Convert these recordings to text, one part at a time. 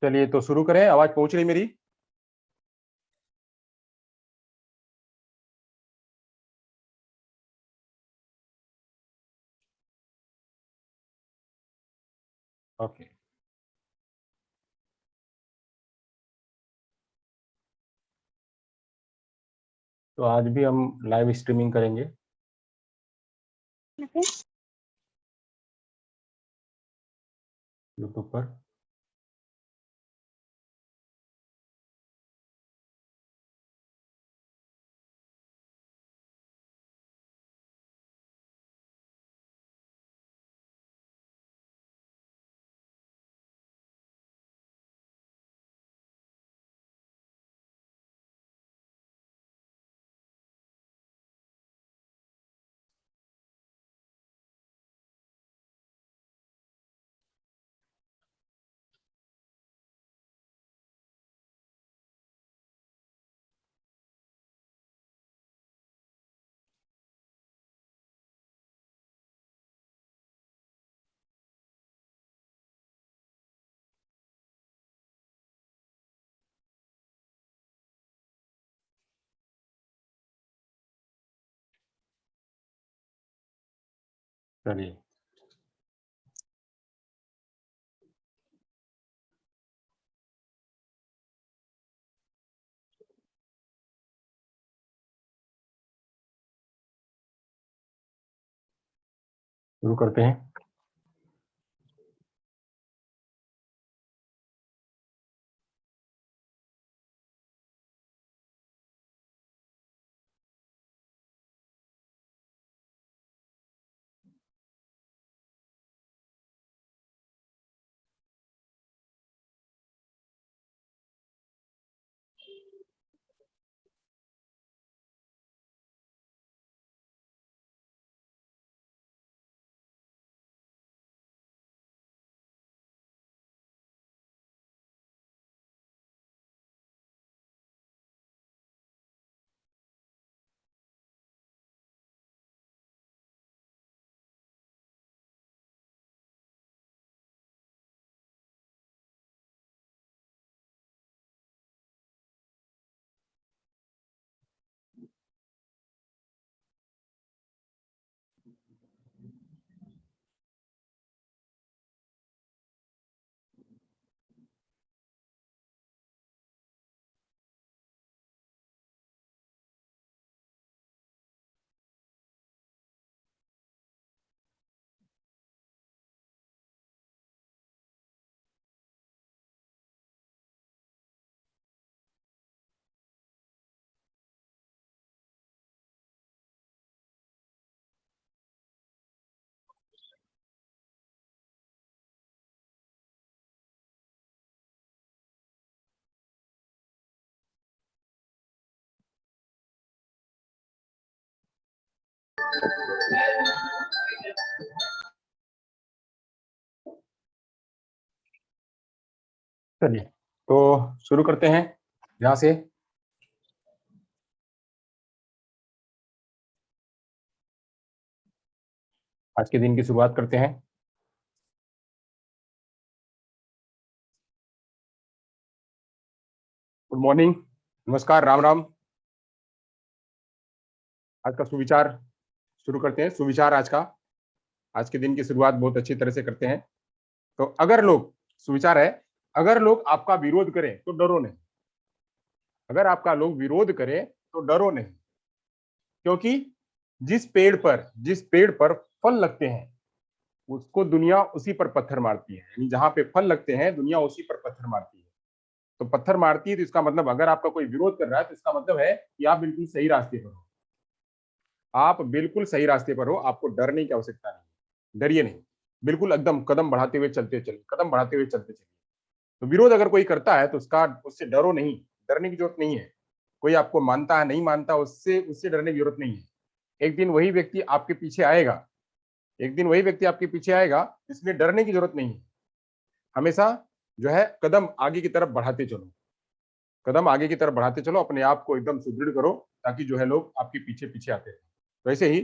चलिए तो शुरू करें। आवाज पहुंच रही मेरी? ओके। तो आज भी हम लाइव स्ट्रीमिंग करेंगे। यूट्यूब पर। चलिए, शुरू करते हैं। चलिए, तो शुरू करते हैं यहाँ से। आज के दिन की शुरुआत करते हैं। गुड मॉर्निंग, नमस्कार, राम राम। आज का सुविचार शुरू करते हैं। सुविचार आज के दिन की शुरुआत बहुत अच्छी तरह से करते हैं। तो अगर लोग, सुविचार है, अगर लोग आपका विरोध करें तो डरो नहीं। अगर आपका लोग विरोध करें तो डरो नहीं, क्योंकि जिस पेड़ पर फल लगते हैं उसको दुनिया उसी पर पत्थर मारती है। यानी जहां पे फल लगते हैं दुनिया उसी पर पत्थर मारती है। तो पत्थर मारती है तो इसका मतलब, अगर आपका कोई विरोध कर रहा है तो इसका मतलब है कि आप बिल्कुल सही रास्ते पर हो। आप बिल्कुल सही रास्ते पर हो, आपको डरने की आवश्यकता नहीं। डरिए नहीं, बिल्कुल एकदम कदम बढ़ाते हुए चलते चलिए, कदम बढ़ाते हुए चलते चलिए। तो विरोध अगर कोई करता है तो उससे डरो नहीं, डरने की जरूरत नहीं है। कोई आपको मानता है नहीं मानता, उससे उससे डरने की जरूरत नहीं है। एक दिन वही व्यक्ति आपके पीछे आएगा, एक दिन वही व्यक्ति आपके पीछे आएगा, इसलिए डरने की जरूरत नहीं है। हमेशा जो है कदम आगे की तरफ बढ़ाते चलो, कदम आगे की तरफ बढ़ाते चलो, अपने आप को एकदम सुदृढ़ करो, ताकि जो है लोग आपके पीछे पीछे आते रहे। वैसे ही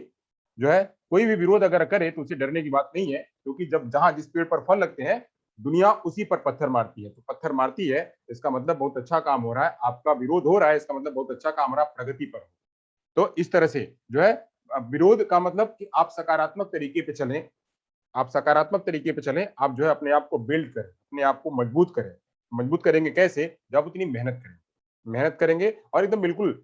जो है कोई भी विरोध अगर करे तो उसे डरने की बात नहीं है, क्योंकि जब जहां जिस पेड़ पर फल लगते हैं दुनिया उसी पर पत्थर मारती है। तो पत्थर मारती है इसका मतलब बहुत अच्छा काम हो रहा है, आपका विरोध हो रहा है इसका मतलब बहुत अच्छा काम हो रहा है, प्रगति पर हो। तो इस तरह से जो है विरोध का मतलब कि आप सकारात्मक तरीके पे चलें, आप सकारात्मक तरीके पे चलें, आप जो है अपने आप को बिल्ड करें, अपने आप को मजबूत करें। मजबूत करेंगे कैसे? जब उतनी मेहनत करेंगे, मेहनत करेंगे और एकदम बिल्कुल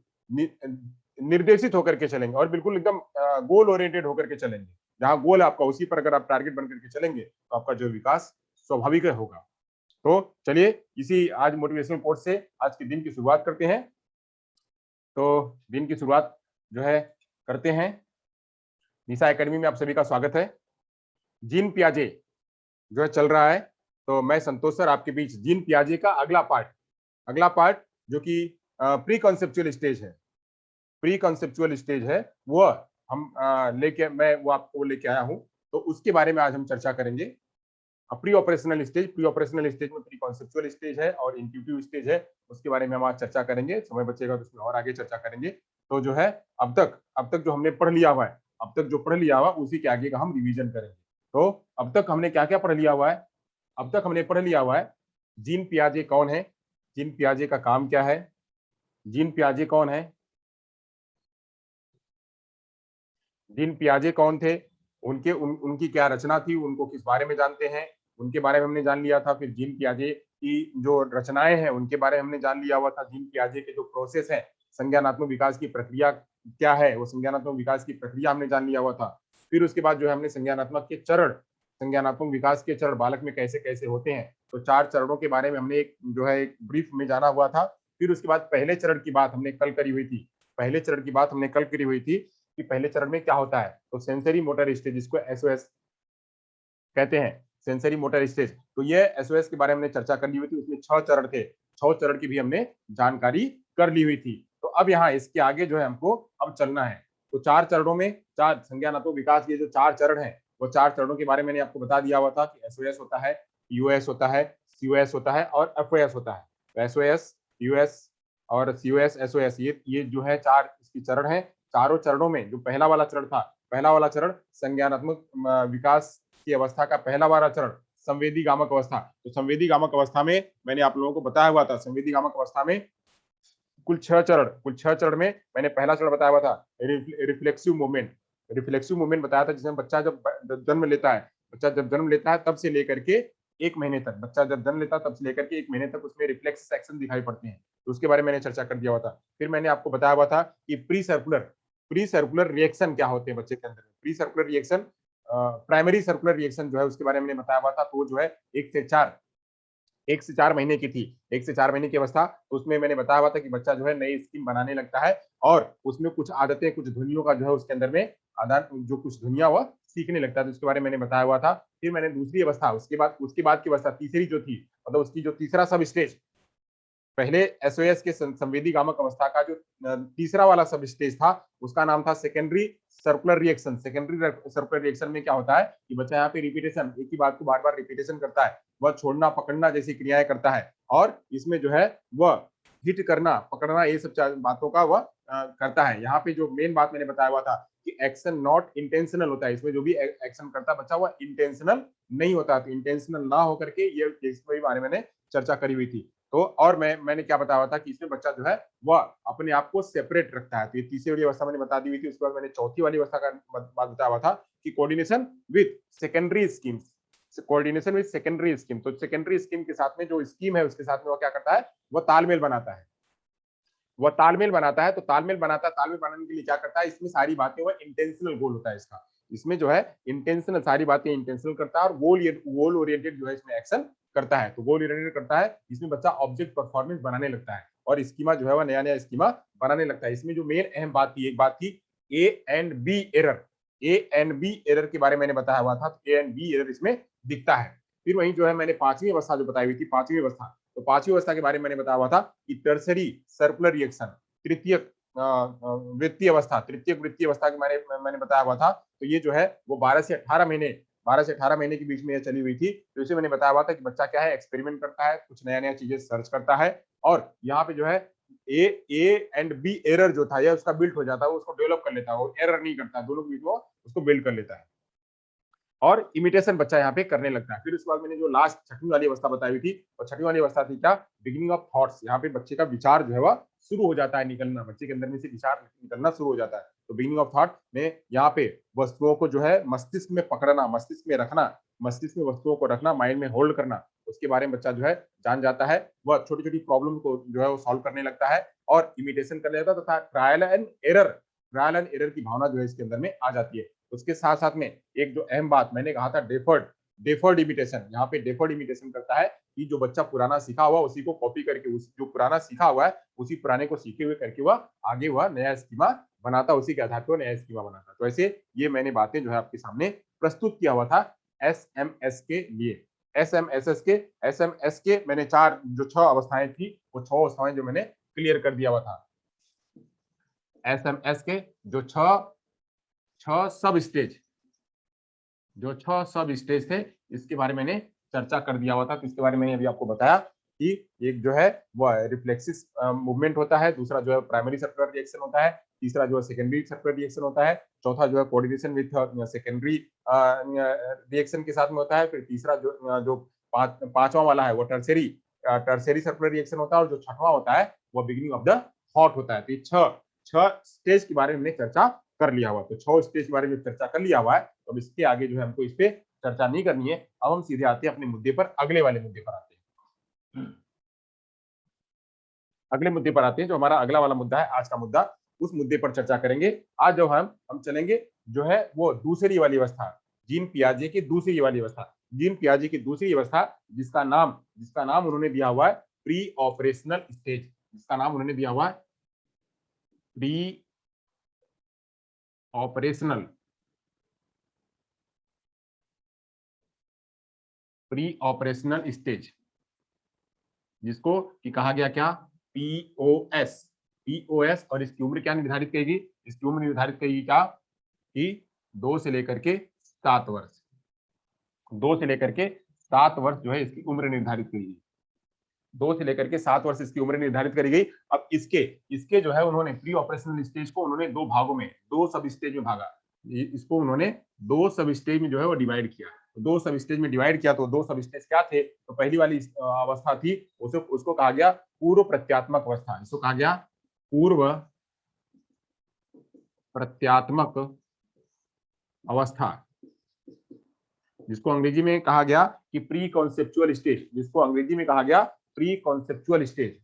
निर्देशित होकर के चलेंगे, और बिल्कुल एकदम गोल ओरिएंटेड होकर के चलेंगे। जहां गोल आपका उसी पर अगर आप टारगेट बन करके चलेंगे तो आपका जो विकास स्वाभाविक होगा। तो चलिए इसी आज मोटिवेशनल कोट से आज के दिन की शुरुआत करते हैं। तो दिन की शुरुआत जो है करते हैं। निशा एकेडमी में आप सभी का स्वागत है। जीन पियाजे जो है चल रहा है, तो मैं संतोष सर आपके बीच जीन पियाजे का अगला पार्ट जो कि प्री कॉन्सेप्चुअल स्टेज है, प्री कॉन्सेप्चुअल स्टेज है, वो हम मैं वो आपको लेके आया हूं। तो उसके बारे में आज हम चर्चा करेंगे। प्री ऑपरेशनल स्टेज में प्री कॉन्सेप्चुअल स्टेज है और इंट्यूटिव स्टेज है, उसके बारे में हम आज चर्चा करेंगे। समय बचेगा तो उसमें और आगे चर्चा करेंगे। तो जो है अब तक जो हमने पढ़ लिया हुआ है, अब तक जो पढ़ लिया हुआ उसी के आगे का हम रिवीजन करेंगे। तो अब तक हमने क्या क्या पढ़ लिया हुआ है? अब तक हमने पढ़ लिया हुआ है जीन पियाजे कौन है, जीन पियाजे का काम क्या है, जीन पियाजे कौन है, जीन पियाजे कौन थे, उनकी क्या रचना थी, उनको किस बारे में जानते हैं, उनके बारे में हमने जान लिया था। फिर जीन पियाजे की जो रचनाएं हैं उनके बारे में हमने जान लिया हुआ था। जीन पियाजे के जो प्रोसेस है, संज्ञानात्मक विकास की प्रक्रिया क्या है, वो संज्ञानात्मक विकास की प्रक्रिया हमने जान लिया हुआ था। फिर उसके बाद जो है हमने संज्ञानात्मक विकास के चरण बालक में कैसे कैसे होते हैं, तो 4 चरणों के बारे में हमने एक ब्रीफ में जाना हुआ था। फिर उसके बाद पहले चरण की बात हमने कल करी हुई थी, कि पहले चरण में क्या होता है। तो सेंसरी मोटर स्टेज, जिसको एसओएस कहते हैं, सेंसरी मोटर स्टेज। तो ये एसओएस के बारे में हमने चर्चा कर ली हुई थी। उसमें 6 चरण थे, 6 चरण की भी हमने जानकारी कर ली हुई थी। तो अब यहाँ इसके आगे जो है हमको अब चलना है। तो 4 चरणों में 4 संज्ञानात्मक विकास के जो 4 चरण है, वो 4 चरणों के बारे में मैंने आपको बता दिया हुआ था कि एसओएस होता है, यूएस होता है, सीओएस होता है और एफओएस होता है। एसओएस, यूएस और सीओएस, एसओएस, ये जो है 4 इसकी चरण है। चारों चरणों में जो पहला वाला चरण था, पहला वाला चरण संज्ञानात्मक विकास की अवस्था का पहला वाला चरण संवेदी गामक अवस्था। तो संवेदी गामक अवस्था में मैंने आप लोगों को बताया हुआ था, संवेदी गामक अवस्था में कुल 6 चरण में मैंने पहला चरण बताया हुआ था रिफ्लेक्सिव मूवमेंट बताया था, जिसमें बच्चा जब जन्म लेता है तब से लेकर के 1 महीने तक, बच्चा जब जन्म लेता है तब से लेकर के 1 महीने तक उसमें रिफ्लेक्स एक्शन दिखाई पड़ते हैं। तो उसके बारे में मैंने चर्चा कर दिया हुआ था। फिर मैंने आपको बताया हुआ था कि प्री सर्कुलर रिएक्शन क्या होते हैं बच्चे के अंदर। Pre circular reaction, primary circular reaction जो है उसके बारे में मैंने बताया हुआ था। तो जो है 1 से 4 महीने की थी, 1 से 4 महीने की अवस्था। तो उसमें मैंने बताया हुआ था कि बच्चा जो है नई स्कीम बनाने लगता है और उसमें कुछ आदतें, कुछ ध्वनियों का जो है उसके अंदर में आदान, जो कुछ ध्वनियां वह सीखने लगता है। तो उसके बारे में मैंने बताया हुआ था। फिर मैंने दूसरी अवस्था, उसके बाद की अवस्था तीसरी जो थी, मतलब उसकी जो तीसरा सब स्टेज, पहले एसओएस के संवेदी गामक अवस्था का जो तीसरा वाला सब स्टेज था, उसका नाम था secondary circular reaction. Secondary circular reaction में क्या होता है कि बच्चा यहाँ पे रिपीटेशन, एक ही बात को बार बार रिपीटेशन करता है, वह छोड़ना पकड़ना जैसी क्रियाएं करता है और इसमें जो है वह हिट करना पकड़ना ये सब बातों का वह करता है। यहाँ पे जो मेन बात मैंने बताया हुआ था कि एक्शन नॉट इंटेंशनल होता है, इसमें जो भी एक्शन करता है बच्चा वह इंटेंशनल नहीं होता। तो इंटेंशनल ना होकर के ये इसके बारे में मैंने चर्चा करी हुई थी। तो और मैंने क्या बताया था कि इसमें बच्चा जो है वह अपने आप को सेपरेट रखता है। तो ये तीसरी वाली अवस्था मैंने बता दी हुई थी। उसके बाद मैंने चौथी वाली अवस्था का बात बताया हुआ था कि कोऑर्डिनेशन विद सेकेंडरी स्कीम्स, तो सेकेंडरी स्कीम के साथ में जो स्कीम है उसके साथ में वो क्या करता है, वह तालमेल बनाता है, तो तालमेल बनाने के लिए क्या करता है, इसमें सारी बातें वह इंटेंशनल गोल होता है इसका, इसमें जो है इंटेंशनल सारी बातें इंटेंशनल करता है और गोल ओरिएंटेड जो है इसमें एक्शन करता है। तो गोल ओरिएंटेड करता है, इसमें बच्चा ऑब्जेक्ट परफॉर्मेंस बनाने लगता है और स्कीमा जो है वह नया स्कीमा बनाने लगता है। इसमें जो मेन अहम बात थी, एक बात थी ए एंड बी एरर के बारे में मैंने बताया हुआ था। तो ए एंड बी एरर इसमें दिखता है। फिर वहीं जो है मैंने पांचवी अवस्था जो बताई हुई थी, पांचवी अवस्था, तो पांचवी अवस्था के बारे में मैंने बताया हुआ था कि टर्सरी सर्कुलर रिएक्शन, तृतीयक वृत्तीय अवस्था के बारे में मैंने बताया हुआ था। तो ये जो है वो 12 से 18 महीने के बीच में ये चली हुई थी। तो इसे मैंने बताया हुआ था कि बच्चा क्या है, एक्सपेरिमेंट करता है, कुछ नया चीजें सर्च करता है और यहाँ पे जो है ए एंड बी एरर जो था यह उसका बिल्ड हो जाता है, वो उसको डेवलप कर लेता है, वो एरर नहीं करता, दोनों के बीच में उसको बिल्ड कर लेता है और इमिटेशन बच्चा यहाँ पे करने लगता है। फिर उसके बाद मैंने जो लास्ट छठवीं वाली अवस्था बताई हुई थी, और छठवीं वाली अवस्था थी क्या, बिगिनिंग ऑफ थॉट्स। यहाँ पे बच्चे का विचार जो है वह शुरू हो जाता है निकलना, बच्चे के अंदर में से विचार निकलना शुरू हो जाता है। तो बिगिनिंग ऑफ थॉट में यहाँ पे वस्तुओं को जो है मस्तिष्क में पकड़ना, मस्तिष्क में रखना, मस्तिष्क में वस्तुओं को रखना, माइंड में होल्ड करना, उसके बारे में बच्चा जो है जान जाता है। वह छोटी छोटी प्रॉब्लम को जो है वो सॉल्व करने लगता है और इमिटेशन कर लेता है तथा ट्रायल एंड एरर की भावना जो है इसके अंदर में आ जाती है। उसके साथ साथ में एक जो अहम बात मैंने कहा था, डेफर्ड इमिटेशन, यहाँ पे डेफर्ड इमिटेशन करता है कि जो बच्चा पुराना सीखा हुआ उसी को कॉपी करके, उस जो पुराना सीखा हुआ है उसी पुराने को सीखे हुए करके वह आगे वह नया स्कीमा बनाता, उसी के आधार पर नया स्कीमा बनाता। तो ऐसे ये मैंने बातें जो है आपके सामने प्रस्तुत किया हुआ था एसएमएस के लिए। एसएमएस के मैंने चार जो 6 अवस्थाएं थी वो 6 अवस्थाएं जो मैंने क्लियर कर दिया हुआ था। एसएमएस के जो 6 सब स्टेज, जो 6 सब स्टेज थे इसके बारे में मैंने चर्चा कर दिया हुआ था। तो इसके बारे में अभी आपको बताया कि एक जो है वो रिफ्लेक्सिस मूवमेंट होता है, दूसरा जो है प्राइमरी सर्कुलर रिएक्शन होता है, तीसरा जो है सेकेंडरी सर्कुलर रिएक्शन होता है, चौथा जो है कोऑर्डिनेशन विद सेकेंडरी रिएक्शन के साथ में होता है, फिर तीसरा जो पांचवा वाला है वो टर्सरी सर्कुलर रिएक्शन होता है, और जो छठवां होता है वो बिगिनिंग ऑफ द हॉट होता है। तो छह स्टेज के बारे में हमने चर्चा कर लिया हुआ। तो 6 स्टेज के बारे में चर्चा कर लिया हुआ है, तो अब इसके आगे जो है हमको इस पे चर्चा नहीं करनी है। अब हम सीधे आते हैं अपने मुद्दे पर, अगले वाले मुद्दे पर आते हैं। अगले मुद्दे पर आते हैं, जो हमारा अगला वाला मुद्दा है आज का मुद्दा, उस मुद्दे पर चर्चा करेंगे। आज जो हम चलेंगे जो है वो दूसरी वाली अवस्था, जीन पियाजे की दूसरी वाली अवस्था, जीन पियाजे की दूसरी अवस्था, जिसका नाम उन्होंने दिया हुआ है प्री ऑपरेशनल स्टेज, जिसका नाम उन्होंने दिया हुआ है प्री ऑपरेशनल स्टेज, जिसको कि कहा गया क्या, पीओएस। और इसकी उम्र क्या निर्धारित करेगी, इसकी उम्र निर्धारित करेगी क्या कि 2 से लेकर के 7 वर्ष, 2 से लेकर के 7 वर्ष जो है इसकी उम्र निर्धारित करेगी, 2 से लेकर के 7 वर्ष इसकी उम्र निर्धारित करी गई। अब इसके जो है उन्होंने प्री ऑपरेशनल स्टेज को उन्होंने 2 भागों में, 2 सब स्टेज में भागा, इसको उन्होंने 2 सब स्टेज में जो है वो डिवाइड किया। तो 2 सब स्टेज में डिवाइड किया, तो 2 सब स्टेज क्या थे, तो पहली वाली अवस्था थी उसको कहा गया पूर्व प्रत्यात्मक अवस्था, इसको कहा गया पूर्व प्रत्यात्मक अवस्था, जिसको अंग्रेजी में कहा गया कि प्री कॉन्सेप्चुअल स्टेज, जिसको अंग्रेजी में कहा गया प्री कॉन्सेप्चुअल स्टेज,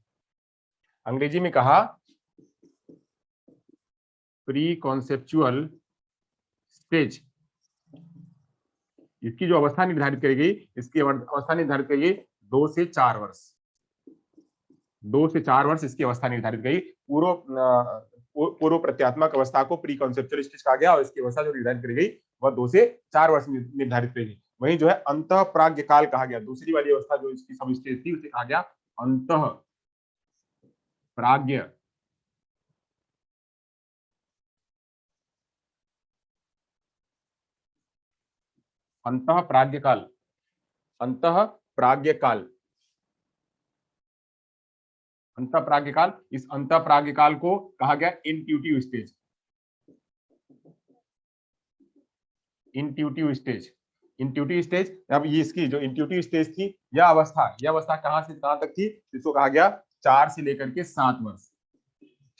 अंग्रेजी में कहा प्री कॉन्सेप्चुअल स्टेज। इसकी जो अवस्था निर्धारित करी गई, इसकी अवस्था निर्धारित करी गई 2 से 4 वर्ष, 2 से 4 वर्ष इसकी अवस्था निर्धारित गई। पूर्व प्रत्यात्मक अवस्था को प्री कॉन्सेप्चुअल स्टेज कहा गया, और इसकी अवस्था जो निर्धारित करी गई वह 2 से 4 वर्ष निर्धारित करी गई। वहीं जो है अंतः प्राज्ञ काल कहा गया, दूसरी वाली अवस्था जो इसकी सब स्टेज थी उसे कहा गया अंतः प्राज्ञ अंतः प्राज्ञ काल, अंतः प्राज्ञ काल, अंतः प्राज्ञ काल। इस अंतः प्राज्ञ काल को कहा गया intuitive stage, intuitive stage, intuitive stage. अब ये इसकी जो इंट्यूटिव स्टेज थी, यह अवस्था कहां से कहां तक थी, इसको कहा गया 4 से लेकर के 7 वर्ष,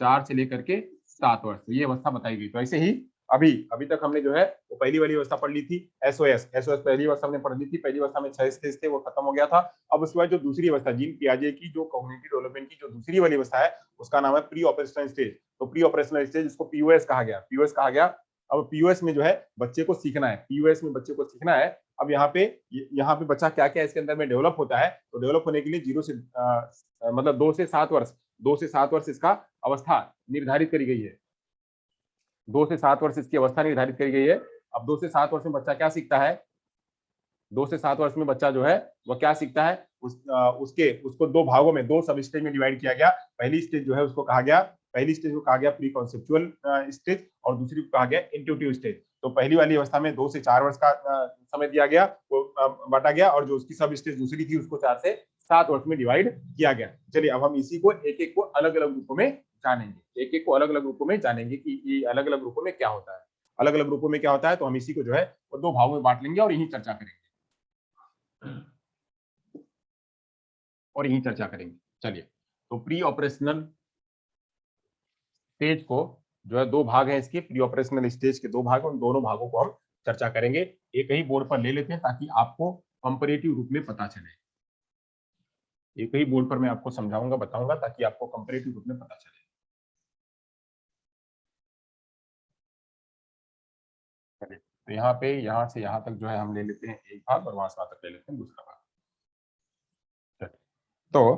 4 से लेकर के 7 वर्ष, ये अवस्था बताई गई। तो ऐसे ही अभी तक हमने जो है वो पहली वाली अवस्था पढ़ ली थी, एसओएस पहली अवस्था हमने पढ़ ली थी, पहली अवस्था में 6 स्टेज थे, वो खत्म हो गया था। अब उसके बाद जो दूसरी अवस्था जीन पियाजे की जो कॉग्निटिव डेवलपमेंट की जो दूसरी वाली अवस्था है उसका नाम है प्री ऑपरेशनल स्टेज। तो प्री ऑपरेशनल स्टेज इसको पीओएस कहा गया। अब पीओएस में जो है बच्चे को सीखना है, पीओएस में बच्चे को सीखना है। अब यहाँ पे बच्चा क्या क्या इसके अंदर में डेवलप होता है, तो डेवलप होने के लिए 0 से मतलब 2 से 7 वर्ष, 2 से 7 वर्ष इसका अवस्था निर्धारित करी गई है, 2 से 7 वर्ष इसकी अवस्था निर्धारित करी गई है। अब 2 से 7 वर्ष में बच्चा क्या सीखता है, 2 से 7 वर्ष में बच्चा जो है वह क्या सीखता है, उसको 2 भागों में, 2 सब स्टेज में डिवाइड किया गया। पहली स्टेज जो है उसको कहा गया प्री कॉन्सेप्चुअल स्टेज, और दूसरी को कहा गया इंट्यूटिव स्टेज। तो पहली वाली अवस्था में 2 से 4 वर्ष का समय दिया गया, वो बांटा गया, और जो उसकी सब स्टेज दूसरी थी उसको 4 से 7 वर्ष में डिवाइड किया गया। चलिए अब हम इसी को एक एक को अलग अलग रूपों में जानेंगे, एक एक को अलग अलग रूपों में जानेंगे कि ये अलग अलग रूपों में क्या होता है, अलग अलग रूपों में क्या होता है। तो हम इसी को जो है वो 2 भागों में बांट लेंगे और यही चर्चा करेंगे, चलिए, तो प्री ऑपरेशनल स्टेज को जो है 2 भाग हैं इसके, प्री ऑपरेशनल स्टेज के 2 भाग, उन दोनों भागों को हम चर्चा करेंगे। एक ही बोर्ड पर ले लेते हैं ताकि आपको कंपैरेटिव रूप में पता चले, एक ही बोर्ड पर मैं आपको समझाऊंगा, बताऊंगा, ताकि आपको कंपैरेटिव रूप में पता चले। तो यहाँ पे यहाँ से यहाँ तक जो है हम ले लेते हैं एक भाग और वहां से वहां तक ले लेते हैं दूसरा भाग। तो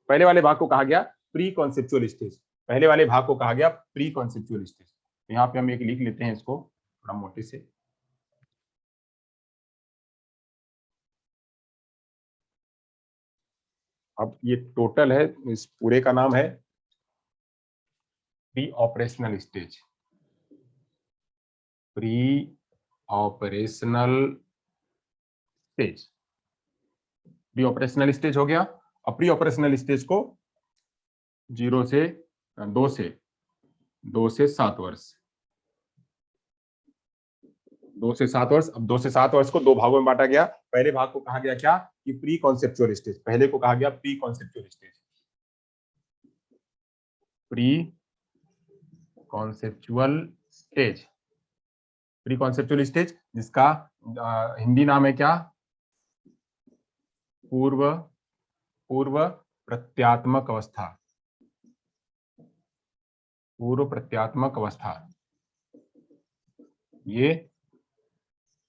पहले वाले भाग को कहा गया प्री कॉन्सेप्चुअल स्टेज, पहले वाले भाग को कहा गया प्री कॉन्सेप्चुअल स्टेज। तो यहाँ पे हम एक लिख लेते हैं इसको थोड़ा मोटे से। अब ये टोटल है, इस पूरे का नाम है pre operational stage. Pre operational stage, pre operational stage हो गया। अब प्री ऑपरेशनल स्टेज को 0 से 2 से 7 वर्ष, 2 से 7 वर्ष। अब 2 से 7 वर्ष को दो भागों में बांटा गया। पहले भाग को कहा गया क्या कि प्री कॉन्सेप्चुअल स्टेज, पहले को कहा गया pre conceptual stage, pre conceptual stage, pre conceptual stage जिसका हिंदी नाम है क्या, पूर्व प्रत्यात्मक अवस्था, पूर्व प्रत्यात्मक अवस्था। ये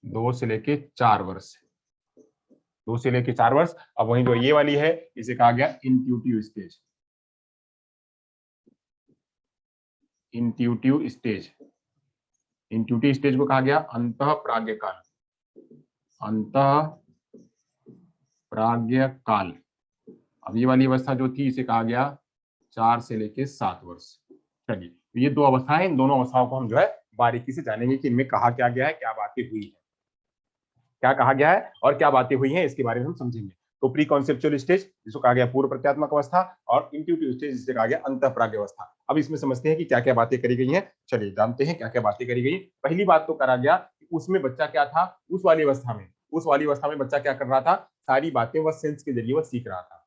2 से लेके 4 वर्ष, 2 से लेके 4 वर्ष। अब वहीं जो ये वाली है इसे कहा गया intuitive stage, intuitive stage, intuitive stage को कहा गया अंतः प्राज्ञ काल, अंतः प्राज्ञ काल। अब ये वाली अवस्था जो थी इसे कहा गया 4 से लेके 7 वर्ष। चलिए, तो ये दो अवस्थाएं, इन दोनों अवस्थाओं को हम जो है बारीकी से जानेंगे कि इनमें कहा क्या गया है, क्या बातें हुई है, क्या कहा गया है और क्या बातें हुई हैं, इसके बारे में हम समझेंगे। तो प्री कॉन्सेप्चुअल स्टेज जिसको कहा गया पूर्व प्रत्यात्मक अवस्था, और इंट्यूटिव स्टेज जिसे कहा गया अंतःप्राज्ञ अवस्था। अब इसमें समझते हैं कि क्या क्या बातें करी गई हैं। चलिए जानते हैं क्या क्या बातें करी गई। पहली बात तो करा गया कि उसमें बच्चा क्या था, उस वाली अवस्था में, उस वाली अवस्था में बच्चा क्या कर रहा था, सारी बातें वह सेंस के जरिए वह सीख रहा था,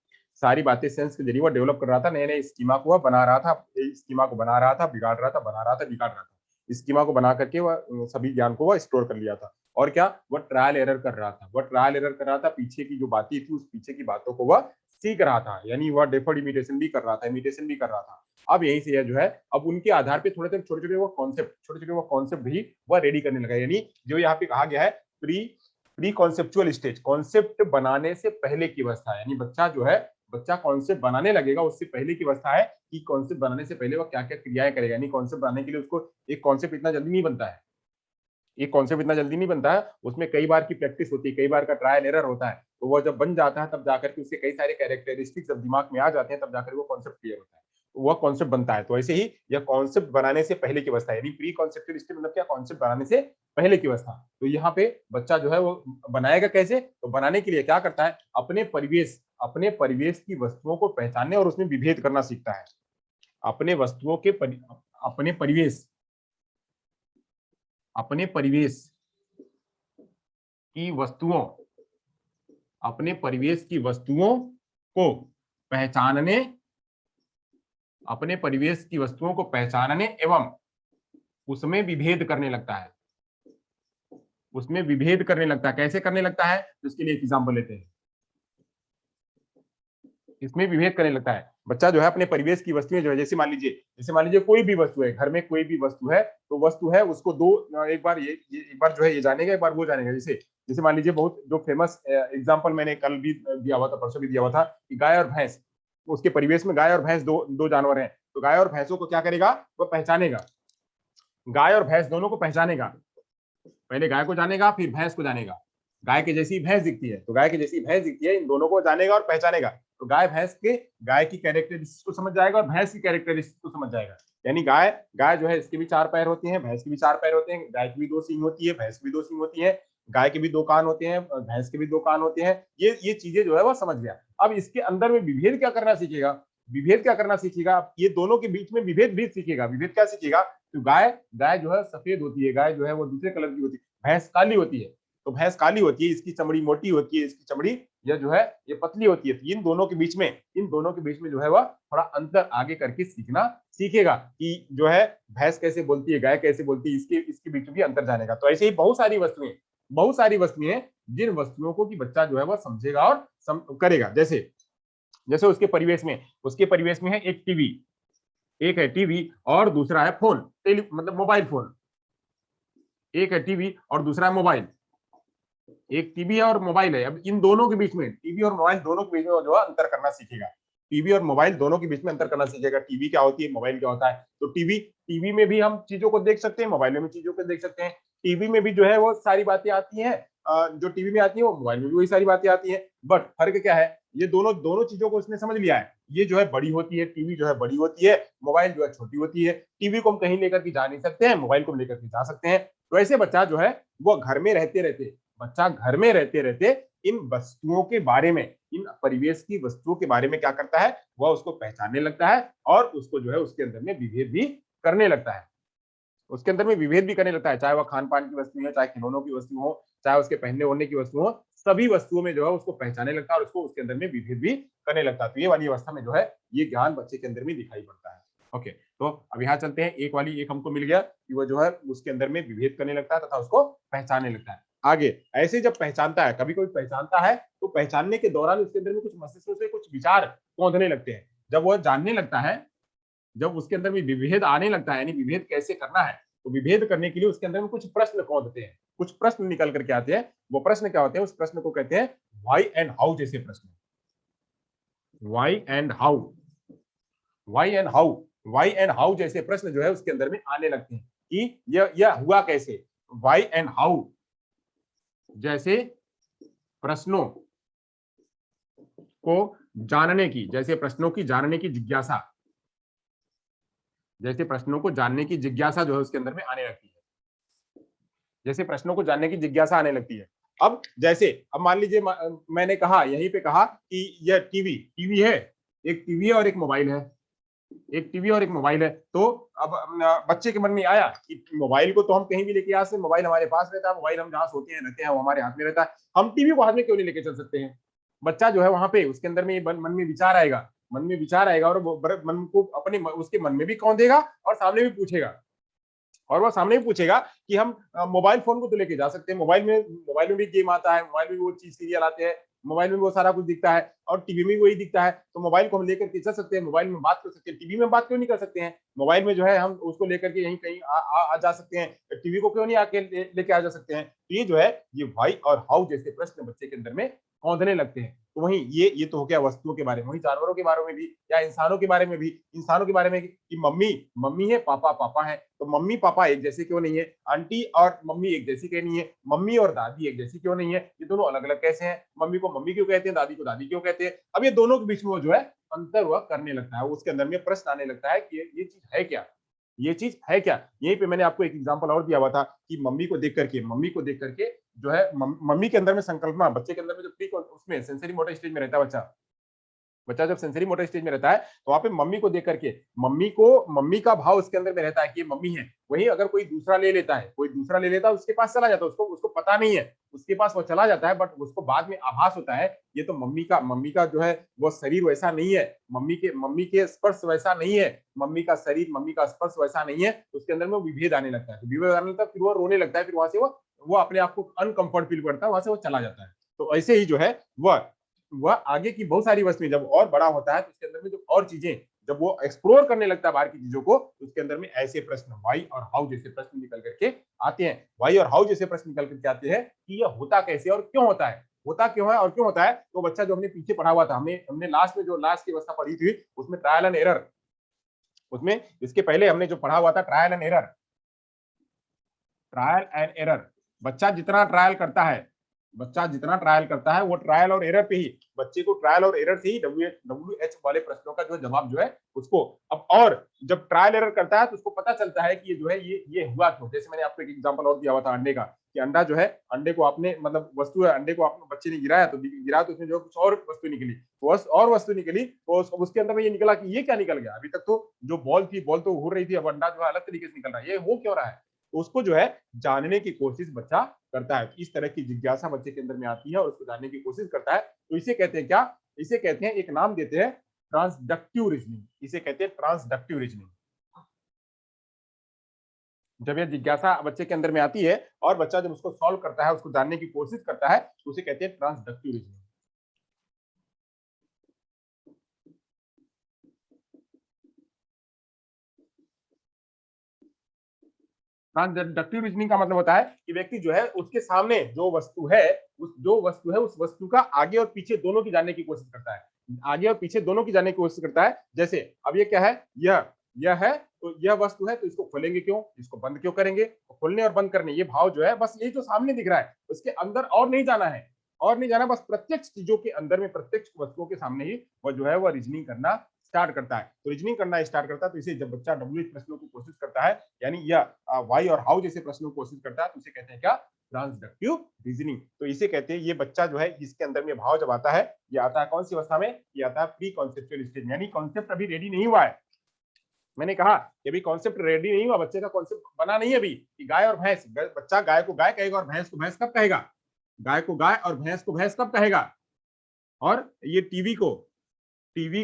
सारी बातें सेंस के जरिए वह डेवलप कर रहा था, नए नए स्कीमा को वह बना रहा था, स्कीमा को बना रहा था, बिगाड़ रहा था, बना रहा था, बिगाड़ रहा था। स्कीमा को बना करके वह सभी ज्ञान को वह स्टोर कर लिया था। और क्या, वह ट्रायल एरर कर रहा था, वह ट्रायल एरर कर रहा था, पीछे की जो बातें थी उस पीछे की बातों को वह सीख रहा था, यानी वह डेफर्ड इमिटेशन भी कर रहा था, इमिटेशन भी कर रहा था। अब यहीं से जो है, अब उनके आधार पे थोड़े छोटे छोटे वो कॉन्सेप्ट, छोटे छोटे वो कॉन्सेप्ट भी वह रेडी करने लगा। यानी जो यहाँ पे कहा गया है प्री कॉन्सेप्चुअल स्टेज, कॉन्सेप्ट बनाने से पहले की अवस्था, यानी बच्चा जो है, बच्चा कॉन्सेप्ट बनाने लगेगा उससे पहले की अवस्था है कि कॉन्सेप्ट बनाने से पहले वह क्या क्या क्रियाएं करेगा। यानी कॉन्सेप्ट बनाने के लिए उसको एक कॉन्सेप्ट इतना जल्दी नहीं बनता है, एक कॉन्सेप्ट इतना जल्दी नहीं बनता है, उसमें कई बार की प्रैक्टिस होती है, कई बार का ट्रायल एरर होता है। तो वो जब बन जाता है तब जाकर के उसके कई सारे कैरेक्टरिस्टिक्स जब दिमाग में आ जाते हैं तब जाकर वो कॉन्सेप्ट क्लियर होता है, तो वह कॉन्सेप्ट बनता है। तो ऐसे ही यह कॉन्सेप्ट बनाने से पहले की अवस्था है, यानी प्री कॉन्सेप्चुअल स्टेज मतलब क्या, कॉन्सेप्ट बनाने से पहले की अवस्था। तो यहाँ पे बच्चा जो है वो बनाएगा कैसे, तो बनाने के लिए क्या करता है, अपने परिवेश की वस्तुओं को पहचानने और उसमें विभेद करना सीखता है। अपने वस्तुओं के अपने परिवेश, अपने परिवेश की वस्तुओं, अपने परिवेश की वस्तुओं को पहचानने, अपने परिवेश की वस्तुओं को पहचानने एवं उसमें विभेद करने लगता है, उसमें विभेद करने लगता है। कैसे करने लगता है, तो इसके लिए एक एग्जांपल लेते हैं। इसमें विभेद करने लगता है बच्चा जो है अपने परिवेश की वस्तुएं जो है, जैसे मान लीजिए कोई भी वस्तु है, घर में कोई भी वस्तु है, तो वस्तु है उसको दो, एक बार ये एक बार जो है ये जानेगा, एक बार वो जानेगा। जैसे जैसे मान लीजिए बहुत जो फेमस एग्जांपल मैंने कल भी दिया हुआ था, परसों भी दिया हुआ था कि गाय और भैंस, उसके परिवेश में गाय और भैंस दो जानवर हैं, तो गाय और भैंसों को क्या करेगा, वह पहचानेगा, गाय और भैंस दोनों को पहचानेगा। पहले गाय को जानेगा फिर भैंस को जानेगा, गाय के जैसी भैंस दिखती है तो गाय के जैसी भैंस दिखती है, इन दोनों को जानेगा और पहचानेगा। तो गाय की कैरेक्टरिस्टिक्स को समझ जाएगा और भैंस की कैरेक्टरिस्टिक्स को समझ जाएगा। यानी गाय गाय जो है इसके भी 4 पैर होते हैं, भैंस के भी 4 पैर होते हैं, गाय की भी 2 सींग होती है, भैंस की भी 2 सींग होती है, गाय के भी 2 कान होते हैं, भैंस के भी 2 कान होते हैं। ये चीजें जो है वो समझ गया। अब इसके अंदर में विभेद क्या करना सीखेगा, विभेद क्या करना सीखेगा, ये दोनों के बीच में विभेद भी सीखेगा। विभेद क्या सीखेगा, तो गाय गाय जो है सफेद होती है, गाय जो है वो दूसरे कलर की होती है, भैंस काली होती है, तो भैंस काली होती है, इसकी चमड़ी मोटी होती है, इसकी चमड़ी ये जो है ये पतली होती है। तो इन दोनों के बीच में जो है वह थोड़ा अंतर आगे करके सीखेगा कि जो है भैंस कैसे बोलती है, गाय कैसे बोलती है, इसके बीच में भी अंतर जानेगा। तो ऐसे ही बहुत सारी वस्तुएं हैं जिन वस्तुओं को कि बच्चा जो है वह समझेगा और करेगा। जैसे जैसे उसके परिवेश में है एक टीवी, एक है टीवी और दूसरा है फोन, मतलब मोबाइल फोन। एक है टीवी और दूसरा है मोबाइल। एक टीवी है और मोबाइल है। अब इन दोनों के बीच में, टीवी और मोबाइल दोनों के बीच में जो है अंतर करना सीखेगा। टीवी और मोबाइल दोनों के बीच में अंतर करना सीखेगा। टीवी क्या होती है, मोबाइल क्या होता है। तो टीवी टीवी में भी हम चीजों को देख सकते हैं, मोबाइल में भी चीजों को देख सकते हैं। टीवी में भी जो है वो सारी बातें आती हैं, जो टीवी में आती है वो मोबाइल में भी वही सारी बातें आती हैं। बट फर्क क्या है, ये दोनों दोनों चीजों को उसने समझ लिया है। ये जो है बड़ी होती है, टीवी जो है बड़ी होती है, मोबाइल जो है छोटी होती है। टीवी को हम कहीं लेकर के जा नहीं सकते हैं, मोबाइल को लेकर के जा सकते हैं। तो ऐसे बच्चा जो है वो घर में रहते रहते, बच्चा घर में रहते रहते इन वस्तुओं के बारे में, इन परिवेश की वस्तुओं के बारे में क्या करता है, वह उसको पहचानने लगता है और उसको जो है उसके अंदर में विभेद भी करने लगता है। उसके अंदर में विभेद भी करने लगता है, चाहे वह खान पान की वस्तु हो, चाहे खिलौनों की वस्तु हो, चाहे उसके पहनने ओढ़ने की वस्तु हो, सभी वस्तुओं में जो है उसको पहचानने लगता है और उसको उसके अंदर में विभेद भी करने लगता है। तो ये वाली अवस्था में जो है ये ज्ञान बच्चे के अंदर में दिखाई पड़ता है। ओके, तो अब यहाँ चलते हैं, एक हमको मिल गया कि वो जो है उसके अंदर में विभेद करने लगता है तथा उसको पहचानने लगता है। आगे ऐसे जब पहचानता है, कभी कोई पहचानता है तो पहचानने के दौरान उसके अंदर में कुछ मस्तिष्क से कुछ विचार कौंधने लगते हैं। जब वह जानने लगता है, जब उसके अंदर में विभेद आने लगता है, यानी विभेद कैसे करना है, तो विभेद करने के लिए उसके अंदर में कुछ प्रश्न कौंधते हैं, कुछ प्रश्न निकल करके आते हैं। वो प्रश्न क्या होते हैं, उस प्रश्न को कहते हैं व्हाई एंड हाउ जैसे प्रश्न। Why and how, why and how, why and how जैसे प्रश्न जो है उसके अंदर में आने लगते हैं कि यह हुआ कैसे। व्हाई एंड हाउ जैसे प्रश्नों को जानने की, जैसे प्रश्नों की जानने की जिज्ञासा, जैसे प्रश्नों को जानने की जिज्ञासा जो है उसके अंदर में आने लगती है, जैसे प्रश्नों को जानने की जिज्ञासा आने लगती है। अब जैसे, अब मान लीजिए मैंने कहा, यहीं पे कहा कि यह टीवी, टीवी है, एक टीवी है और एक मोबाइल है, एक टीवी और एक मोबाइल है। तो अब बच्चे के मन में आया कि मोबाइल को तो हम कहीं भी लेके आ सकते, मोबाइल हमारे पास रहता है, मोबाइल हम जहाँ सोते हैं रहते हैं वो हमारे हाथ में रहता है, हम टीवी को हाथ में क्यों नहीं लेके चल सकते हैं। बच्चा जो है वहां पे उसके अंदर में मन में विचार आएगा, मन में विचार आएगा और वो मन को अपने उसके मन में भी कौन देगा और सामने भी पूछेगा। और वो सामने भी पूछेगा कि हम मोबाइल फोन को तो लेके जा सकते हैं, मोबाइल में भी गेम आता है, मोबाइल में भी वो चीज सीरियल आते हैं, मोबाइल में वो सारा कुछ दिखता है और टीवी में भी वही दिखता है। तो मोबाइल को हम लेकर के चल सकते हैं, मोबाइल में बात कर सकते हैं, टीवी में बात क्यों नहीं कर सकते हैं। मोबाइल में जो है हम उसको लेकर के यहीं कहीं आ जा सकते हैं, टीवी को क्यों नहीं आके लेके आ जा सकते हैं। तो ये जो है ये व्हाई और हाउ जैसे प्रश्न बच्चे के अंदर में कौंधने लगते हैं। तो वहीं ये तो हो गया वस्तुओं के बारे में, वहीं जानवरों के बारे में भी या इंसानों के बारे में भी, इंसानों के बारे में कि मम्मी मम्मी है, पापा पापा है, तो मम्मी पापा एक जैसे क्यों नहीं है, आंटी और मम्मी एक जैसी क्यों नहीं है, मम्मी और दादी एक जैसी क्यों नहीं है, ये दोनों अलग अलग कैसे हैं, मम्मी को मम्मी क्यों कहते हैं, दादी को दादी क्यों कहते हैं। अब ये दोनों के बीच में वो जो है अंतर हुआ करने लगता है, उसके अंदर में प्रश्न आने लगता है कि ये चीज है क्या, ये चीज है क्या। यहीं पे मैंने आपको एक एग्जांपल और दिया हुआ था कि मम्मी को देख करके जो है मम्मी के अंदर में संकल्पना, बच्चे के अंदर में जो प्री उसमें सेंसरी मोटर स्टेज में रहता है बच्चा, बच्चा जब सेंसरी मोटर स्टेज में रहता है तो वहां पे मम्मी को देख करके मम्मी का भाव उसके अंदर में रहता है कि ये मम्मी है। वहीं अगर कोई दूसरा ले लेता है, कोई दूसरा ले लेता है, उसके पास चला जाता है, उसको उसको पता नहीं है, उसके पास वो चला जाता है, बट उसको बाद में आभास होता है ये तो मम्मी का जो है वो शरीर वैसा नहीं है, मम्मी के स्पर्श वैसा नहीं है, मम्मी का शरीर मम्मी का स्पर्श वैसा नहीं है। तो उसके अंदर में विभेद आने लगता है, तो विभेद आने लगता है, फिर वो रोने लगता है, फिर वहां से वो अपने आप को अनकंफर्ट फील करता है, वहां से वो चला जाता है। तो ऐसे ही जो है वह आगे की बहुत सारी वस्तुएं जब और बड़ा होता है तो उसके अंदर में जो और चीजें जब वो एक्सप्लोर करने लगता है बाहर की चीजों को, तो उसके अंदर में ऐसे प्रश्न व्हाई और हाउ जैसे प्रश्न निकल करके आते हैं। व्हाई और हाउ जैसे प्रश्न निकल करके आते हैं कि यह होता कैसे और क्यों होता है, होता क्यों है और क्यों होता है। तो बच्चा जो हमने पीछे पढ़ा हुआ था, हमने हमने लास्ट में जो लास्ट की अवस्था पढ़ी थी उसमें ट्रायल एंड एरर, उसमें इसके पहले हमने जो पढ़ा हुआ था trial and error, trial and error. बच्चा जितना ट्रायल करता है, बच्चा जितना ट्रायल करता है वो ट्रायल और एरर पे ही, बच्चे को ट्रायल और एरर से ही WH वाले प्रश्नों का जो जवाब जो है उसको, अब और जब ट्रायल एरर करता है तो उसको पता चलता है कि ये जो है ये हुआ क्यों। जैसे मैंने आपको एक एग्जांपल और दिया हुआ था अंडे का, कि अंडा जो है, अंडे को आपने मतलब वस्तु है, अंडे को आपने बच्चे ने गिराया तो गिरा तो उसमें जो कुछ और वस्तु निकली, तो और वस्तु निकली तो उसके अंदर में ये निकला कि ये क्या निकल गया, अभी तक तो जो बॉल थी बॉल तो घूर रही थी, अब अंडा जो है अलग तरीके से निकल रहा है, ये हो क्यों रहा है। तो उसको जो है जानने की कोशिश बच्चा करता है, इस तरह की जिज्ञासा बच्चे के अंदर में आती है और उसको जानने की कोशिश करता है। तो इसे कहते हैं क्या, इसे कहते हैं, एक नाम देते हैं ट्रांसडक्टिव रीजनिंग, इसे कहते हैं ट्रांसडक्टिव रीजनिंग। जब यह जिज्ञासा बच्चे के अंदर में आती है और बच्चा जब उसको सॉल्व करता है, उसको जानने की कोशिश करता है, तो उसे कहते हैं ट्रांसडक्टिव रीजनिंग। ट्रांसडक्टिव रीजनिंग का मतलब होता है कि व्यक्ति जो है उसके सामने जो वस्तु है, उस वस्तु का आगे और पीछे दोनों की जानने की कोशिश करता है, आगे और पीछे दोनों की जानने की कोशिश करता है। जैसे अब ये क्या है, यह है, तो यह वस्तु है, तो इसको खोलेंगे क्यों, इसको बंद क्यों करेंगे, तो खोलने और बंद करने, ये भाव जो है बस ये जो सामने दिख रहा है उसके अंदर और नहीं जाना है, और नहीं जाना, बस प्रत्यक्ष चीजों के अंदर में, प्रत्यक्ष वस्तुओं के सामने ही वह जो है वह रीजनिंग करना स्टार्ट करता है। तो रीजनिंग करना स्टार्ट करता है, तो इसे जब बच्चा डब्ल्यूएच प्रश्नों की कोशिश करता है, यानी यह वाई और हाउ जैसे प्रश्नों की कोशिश करता है, तो इसे कहते हैं क्या, ट्रांसडक्टिव रीजनिंग। तो इसे कहते हैं, ये बच्चा जो है इसके अंदर में भाव जब आता है, ये आता है कौन सी अवस्था में, ये आता है प्री कॉन्सेप्चुअल स्टेज, यानी कॉन्सेप्ट अभी रेडी नहीं हुआ है। मैंने कहा कि अभी कॉन्सेप्ट रेडी नहीं हुआ, बच्चे का कॉन्सेप्ट बना नहीं है अभी कि गाय और भैंस, बच्चा गाय को गाय कहेगा और भैंस को भैंस कब कहेगा, गाय को गाय और भैंस को भैंस कब कहेगा, और ये टीवी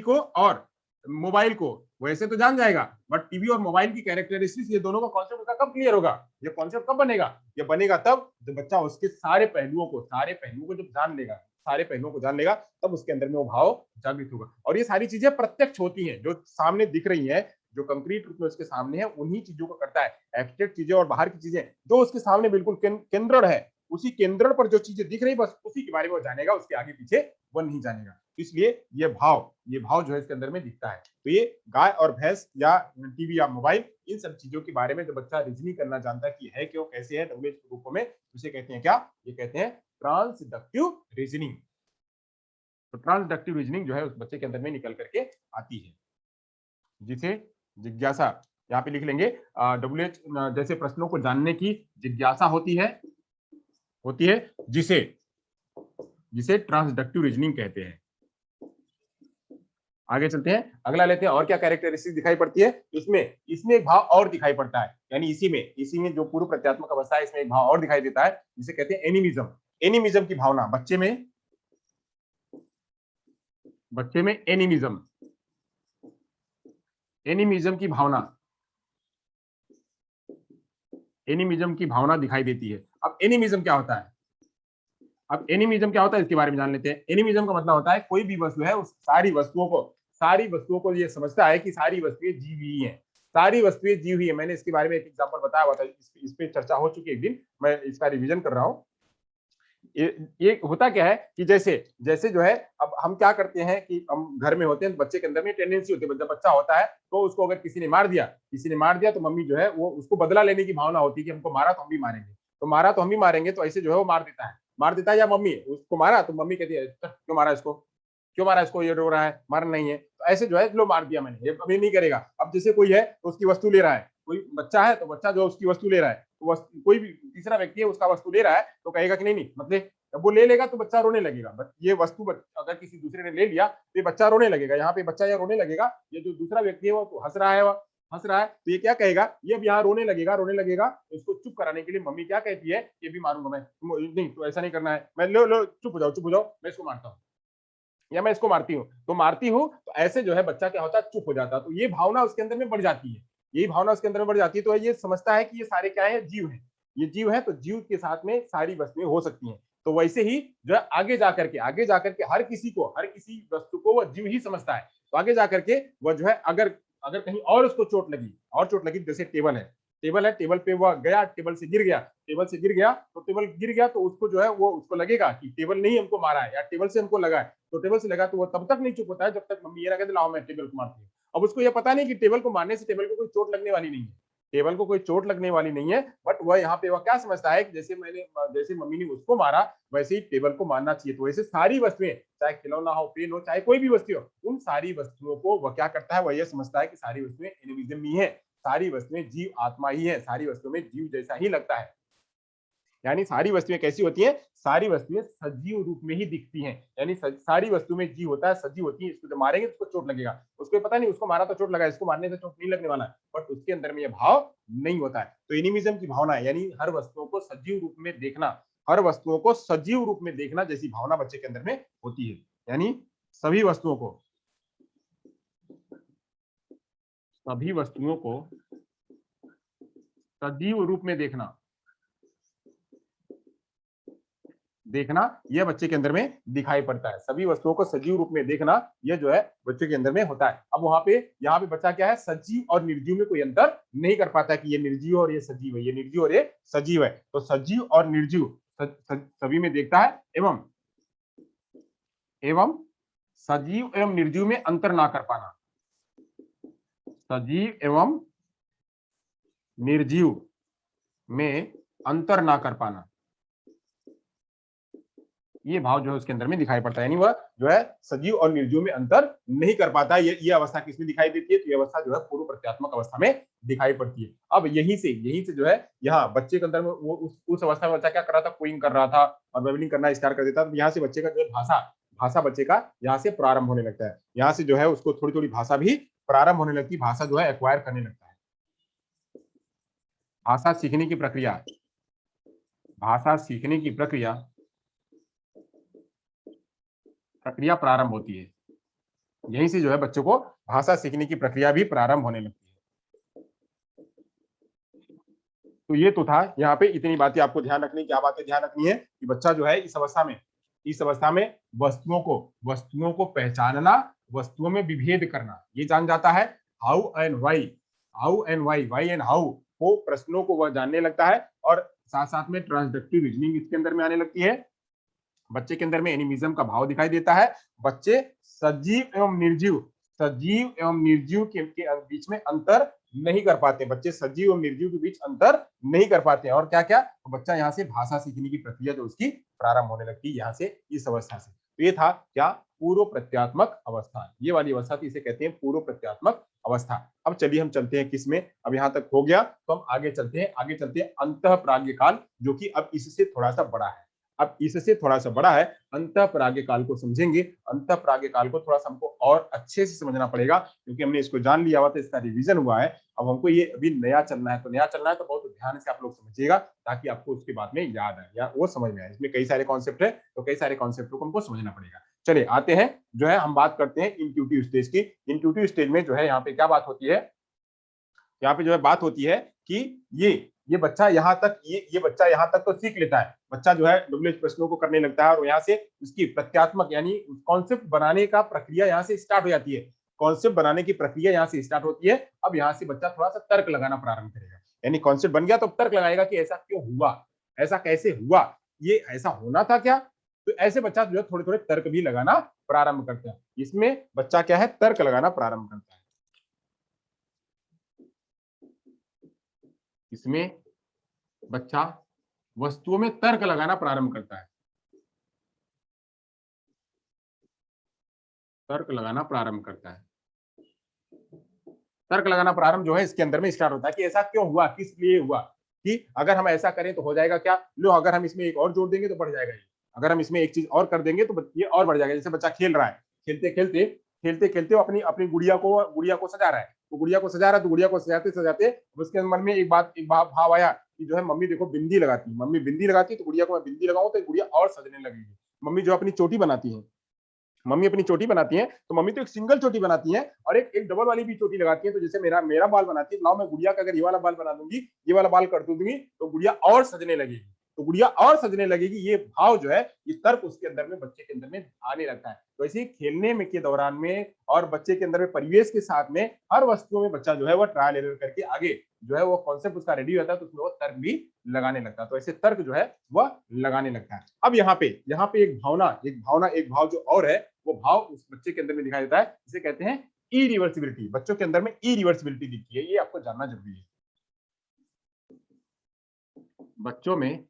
को और मोबाइल को वैसे तो जान जाएगा, बट टीवी और मोबाइल की कैरेक्टरिस्टिक्स, ये दोनों का कॉन्सेप्ट उसका कब क्लियर होगा, ये कॉन्सेप्ट कब बनेगा, ये बनेगा तब जब बच्चा उसके सारे पहलुओं को जब जान लेगा, सारे पहलुओं को जान लेगा, तब उसके अंदर में वो भाव जागृत होगा। और ये सारी चीजें प्रत्यक्ष होती हैं, जो सामने दिख रही है, जो कंक्रीट रूप में उसके सामने है, उन्हीं चीजों को करता है। एब्स्ट्रैक्ट चीजें और बाहर की चीजें जो उसके सामने बिल्कुल केंद्र है, उसी केंद्र पर जो चीजें दिख रही, बस उसी के बारे में वो जानेगा, उसके आगे पीछे वो नहीं जानेगा। इसलिए ये भाव जो है इसके अंदर में दिखता है। तो ये गाय और भैंस या टीवी या मोबाइल, इन सब चीजों के बारे में जो बच्चा रीजनिंग करना जानता है कि है क्यों, कैसे है, डब्ल्यूएच के रूपों में, उसे कहते हैं क्या, ये कहते हैं ट्रांसडक्टिव रीजनिंग। तो ट्रांसडक्टिव रीजनिंग जो है उस बच्चे के अंदर में निकल करके आती है, जिसे जिज्ञासा, यहाँ पे लिख लेंगे, डब्ल्यूएच जैसे प्रश्नों को जानने की जिज्ञासा होती है, जिसे ट्रांसडक्टिव रीजनिंग कहते हैं। आगे चलते हैं, अगला लेते हैं, और क्या कैरेक्टरिस्टिक दिखाई पड़ती है इसमें एक भाव और दिखाई पड़ता है, यानी इसी में जो पूर्व प्रत्यात्मक अवस्था है, इसमें एक भाव और दिखाई देता है, जिसे कहते हैं एनिमिज्म। एनिमिज्म की भावना, बच्चे में एनिमिज्म की भावना दिखाई देती है। अब एनिमिज्म क्या होता है, इसके बारे में जान लेते हैं। एनिमिज्म का मतलब होता है कोई भी वस्तु है, उस सारी वस्तुओं को ये समझता है कि सारी वस्तुएं जीवी हैं, मैंने इसके बारे में एक एग्जांपल बताया हुआ था, इस पे चर्चा हो चुकी है एक दिन, मैं इसका रिवीजन कर रहा हूँ। ये होता क्या है कि जैसे जो है, अब हम क्या करते हैं कि हम घर में होते हैं, तो बच्चे के अंदर में टेंडेंसी होती है, जब बच्चा होता है तो उसको अगर किसी ने मार दिया तो मम्मी जो है वो उसको बदला लेने की भावना होती है कि हमको मारा तो हम भी मारेंगे, तो ऐसे जो है वो मार देता है, या मम्मी उसको मारा तो मम्मी कहती है क्यों मारा इसको, ये रो रहा है, मारना नहीं है, तो ऐसे जो है लो मार दिया मैंने, ये अभी नहीं करेगा। अब जैसे कोई है तो उसकी वस्तु ले रहा है, कोई बच्चा है तो बच्चा जो उसकी वस्तु ले रहा है, तो कोई भी तीसरा व्यक्ति है उसका वस्तु ले रहा है, तो कहेगा कि नहीं मतलब, जब वो ले लेगा तो बच्चा रोने लगेगा, ये वस्तु अगर किसी दूसरे ने ले लिया तो ये बच्चा रोने लगेगा, यहाँ पे बच्चा या रोने लगेगा, ये जो दूसरा व्यक्ति है वो तो हंस रहा है, तो ये क्या कहेगा, ये अब यहाँ रोने लगेगा, तो इसको चुप कराने के लिए मम्मी क्या कहती है, ये भी मारूंगा मैं, नहीं तो ऐसा नहीं करना है, मैं लो चुप हो जाओ, मैं इसको मारता हूँ या मैं इसको मारती हूँ, तो ऐसे जो है बच्चा क्या होता है, चुप हो जाता है। तो ये भावना उसके अंदर में बढ़ जाती है, तो ये समझता है कि ये सारे क्या है, जीव है, तो जीव के साथ में सारी वस्तुएं हो सकती हैं। तो वैसे ही जो है आगे जाकर के हर किसी वस्तु को वह जीव ही समझता है। तो आगे जाकर के वह जो है, अगर कहीं और उसको चोट लगी, जैसे टेबल पे वह गया, टेबल से गिर गया, तो उसको जो है वो उसको लगेगा कि टेबल नहीं हमको मारा है, या टेबल से हमको लगा है, तो टेबल से लगा तो वो तब तक नहीं चुप होता है जब तक मम्मी ये ना कहते लाओ मैं टेबल को मारती हूँ। अब उसको ये पता नहीं कि टेबल को मारने से टेबल को कोई चोट लगने वाली नहीं है, बट वह यहाँ पे वह क्या समझता है कि जैसे मम्मी ने उसको मारा, वैसे ही टेबल को मारना चाहिए। तो वैसे सारी वस्तुएं, चाहे खिलौना हो, पेन हो, चाहे कोई भी वस्तु हो, उन सारी वस्तुओं को वह क्या करता है, वह यह समझता है कि सारी वस्तुएं एनिमिज्म ही है, सारी वस्तुएं जीव आत्मा ही है, सारी वस्तुओं में जीव जैसा ही लगता है। यानी सारी वस्तुएं कैसी होती हैं, सारी वस्तुएं सजीव रूप में ही दिखती हैं, यानी सारी वस्तु में जीव होता है, सजीव होती है। इसको जब मारेंगे तो उसको चोट लगेगा, उसको पता नहीं उसको मारा तो चोट लगा, इसको मारने से चोट नहीं लगने वाला है, बट उसके अंदर में यह भाव नहीं होता है। तो एनिमिज्म की भावना है, यानी हर वस्तुओं को सजीव रूप में देखना जैसी भावना बच्चे के अंदर में होती है, यानी सभी वस्तुओं को सजीव रूप में देखना देखना, यह बच्चे के अंदर में दिखाई पड़ता है। सभी वस्तुओं को सजीव रूप में देखना, यह जो है बच्चे के अंदर में होता है। अब वहां पे यहाँ पे बच्चा क्या है, सजीव और निर्जीव में कोई अंतर नहीं कर पाता कि ये निर्जीव और ये सजीव है, ये निर्जीव और ये सजीव है। तो सजीव और निर्जीव सभी में देखता है, एवं सजीव एवं निर्जीव में अंतर ना कर पाना, सजीव एवं निर्जीव में अंतर ना कर पाना, ये भाव जो है उसके अंदर में दिखाई पड़ता है। यानी वह जो है सजीव और निर्जीव में अंतर नहीं कर पाता है। ये अवस्था किसमें दिखाई देती है? तो ये अवस्था जो है पूर्व प्रत्यात्मक अवस्था में दिखाई पड़ती है। अब यहीं से जो है यहाँ बच्चे के अंदर में वो उस अवस्था में बच्चा क्या कर रहा था, कोइंग कर रहा था और बबलिंग करना स्टार्ट कर देता था। तो यहाँ से बच्चे का जो है भाषा बच्चे का यहाँ से प्रारंभ होने लगता है। यहाँ से जो है उसको थोड़ी थोड़ी भाषा भी प्रारंभ होने लगती है, भाषा जो है एक्वायर करने लगता है। भाषा सीखने की प्रक्रिया, भाषा सीखने की प्रक्रिया प्रारंभ होती है। यहीं से जो है बच्चों को भाषा सीखने की प्रक्रिया भी प्रारंभ होने लगती है। तो ये तो था, यहाँ पे इतनी बातें आपको ध्यान रखनी। क्या बातें ध्यान रखनी है कि बच्चा जो है इस अवस्था में वस्तुओं को पहचानना, वस्तुओं में विभेद करना ये जान जाता है। How and why and how को प्रश्नों को वह जानने लगता है और साथ साथ में ट्रांसडक्टिव रीजनिंग इसके अंदर में आने लगती है। बच्चे के अंदर में एनिमिज्म का भाव दिखाई देता है। बच्चे सजीव एवं निर्जीव के बीच में अंतर नहीं कर पाते, बच्चे सजीव एवं निर्जीव के बीच अंतर नहीं कर पाते हैं। और क्या क्या, तो बच्चा यहाँ से भाषा सीखने की प्रक्रिया जो उसकी प्रारंभ होने लगती है यहाँ से, इस अवस्था से। तो ये था क्या, पूर्व प्रत्यात्मक अवस्था। ये वाली अवस्था थी, इसे कहते हैं पूर्व प्रत्यात्मक अवस्था। अब चलिए हम चलते हैं किसमें, अब यहाँ तक हो गया तो हम आगे चलते हैं अंतः प्राज्ञ काल, जो कि अब इससे थोड़ा सा बड़ा है। अब इससे थोड़ा सा बड़ा है, अंतः प्राज्ञ काल को समझेंगे। अंतः प्राज्ञ काल को थोड़ा सा हमको और अच्छे से समझना पड़ेगा, क्योंकि हमने इसको जान लिया हुआ था, इसका रिवीजन हुआ है। अब हमको ये अभी नया चलना है, तो बहुत ध्यान से आप लोग समझिएगा, ताकि आपको उसके बाद में याद आए या वो समझ में आए। इसमें कई सारे कॉन्सेप्ट है, तो कई सारे कॉन्सेप्ट को हमको समझना पड़ेगा। चलिए आते हैं, जो है हम बात करते हैं इंट्यूटिव स्टेज की। इंट्यूटिव स्टेज में जो है यहाँ पे क्या बात होती है, यहाँ पे जो है बात होती है कि ये बच्चा यहाँ तक ये बच्चा यहाँ तक तो सीख लेता है। बच्चा जो है डब्ल्यूएच प्रश्नों को करने लगता है और यहाँ से उसकी प्रत्यात्मक यानी कॉन्सेप्ट बनाने का प्रक्रिया यहाँ से स्टार्ट हो जाती है। कॉन्सेप्ट बनाने की प्रक्रिया यहाँ से स्टार्ट होती है। अब यहाँ से बच्चा थोड़ा सा तर्क लगाना प्रारंभ करेगा, यानी कॉन्सेप्ट बन गया तो तर्क लगाएगा कि ऐसा क्यों हुआ, ऐसा कैसे हुआ, ये ऐसा होना था क्या। तो ऐसे बच्चा जो है थोड़े थोड़े तर्क भी लगाना प्रारंभ करता है। इसमें बच्चा क्या है, तर्क लगाना प्रारंभ करता है। इसमें बच्चा वस्तुओं में तर्क लगाना प्रारंभ करता है, तर्क लगाना प्रारंभ करता है। तर्क लगाना प्रारंभ जो है इसके अंदर में स्टार्ट होता है कि ऐसा क्यों हुआ, किस लिए हुआ, कि अगर हम ऐसा करें तो हो जाएगा क्या, लो अगर हम इसमें एक और जोड़ देंगे तो बढ़ जाएगा ये, अगर हम इसमें एक चीज और कर देंगे तो ये और बढ़ जाएगा। जैसे बच्चा खेल रहा है, खेलते खेलते वो अपनी गुड़िया को सजा रहा है, तो गुड़िया को सजा रहा है, तो गुड़िया को सजाते सजाते उसके मन में एक भाव आया कि जो है मम्मी देखो बिंदी लगाती, मम्मी बिंदी लगाती, तो गुड़िया को मैं बिंदी लगाऊं तो गुड़िया और सजने लगेगी। मम्मी जो अपनी चोटी बनाती है, तो मम्मी तो एक सिंगल चोटी बनाती है और एक डबल वाली भी चोटी लगाती है। तो जैसे मेरा बाल बनाती है, तो मैं गुड़िया का अगर ये वाला बाल बना दूंगी, ये वाला बाल कर दूंगी, तो गुड़िया और सजने लगेगी, ये भाव जो है, ये तर्क उसके अंदर में, बच्चे के अंदर में आने लगता है। तो ऐसे खेलने में के दौरान में और बच्चे के अंदर में परिवेश के साथ में हर वस्तुओं में बच्चा जो है वो ट्रायल एरर करके आगे जो है वो कॉन्सेप्ट उसका रेडी होता है, तो उसमें वो तर्क भी लगाने लगता है। तो ऐसे तर्क जो है वह लगाने लगता है। अब यहाँ पे एक भाव जो और है, वो भाव उस बच्चे के अंदर में दिखाई देता है, जिसे कहते हैं इरिवर्सिबिलिटी। बच्चों के अंदर में इरिवर्सिबिलिटी दिखती है, ये आपको जानना जरूरी है। बच्चों में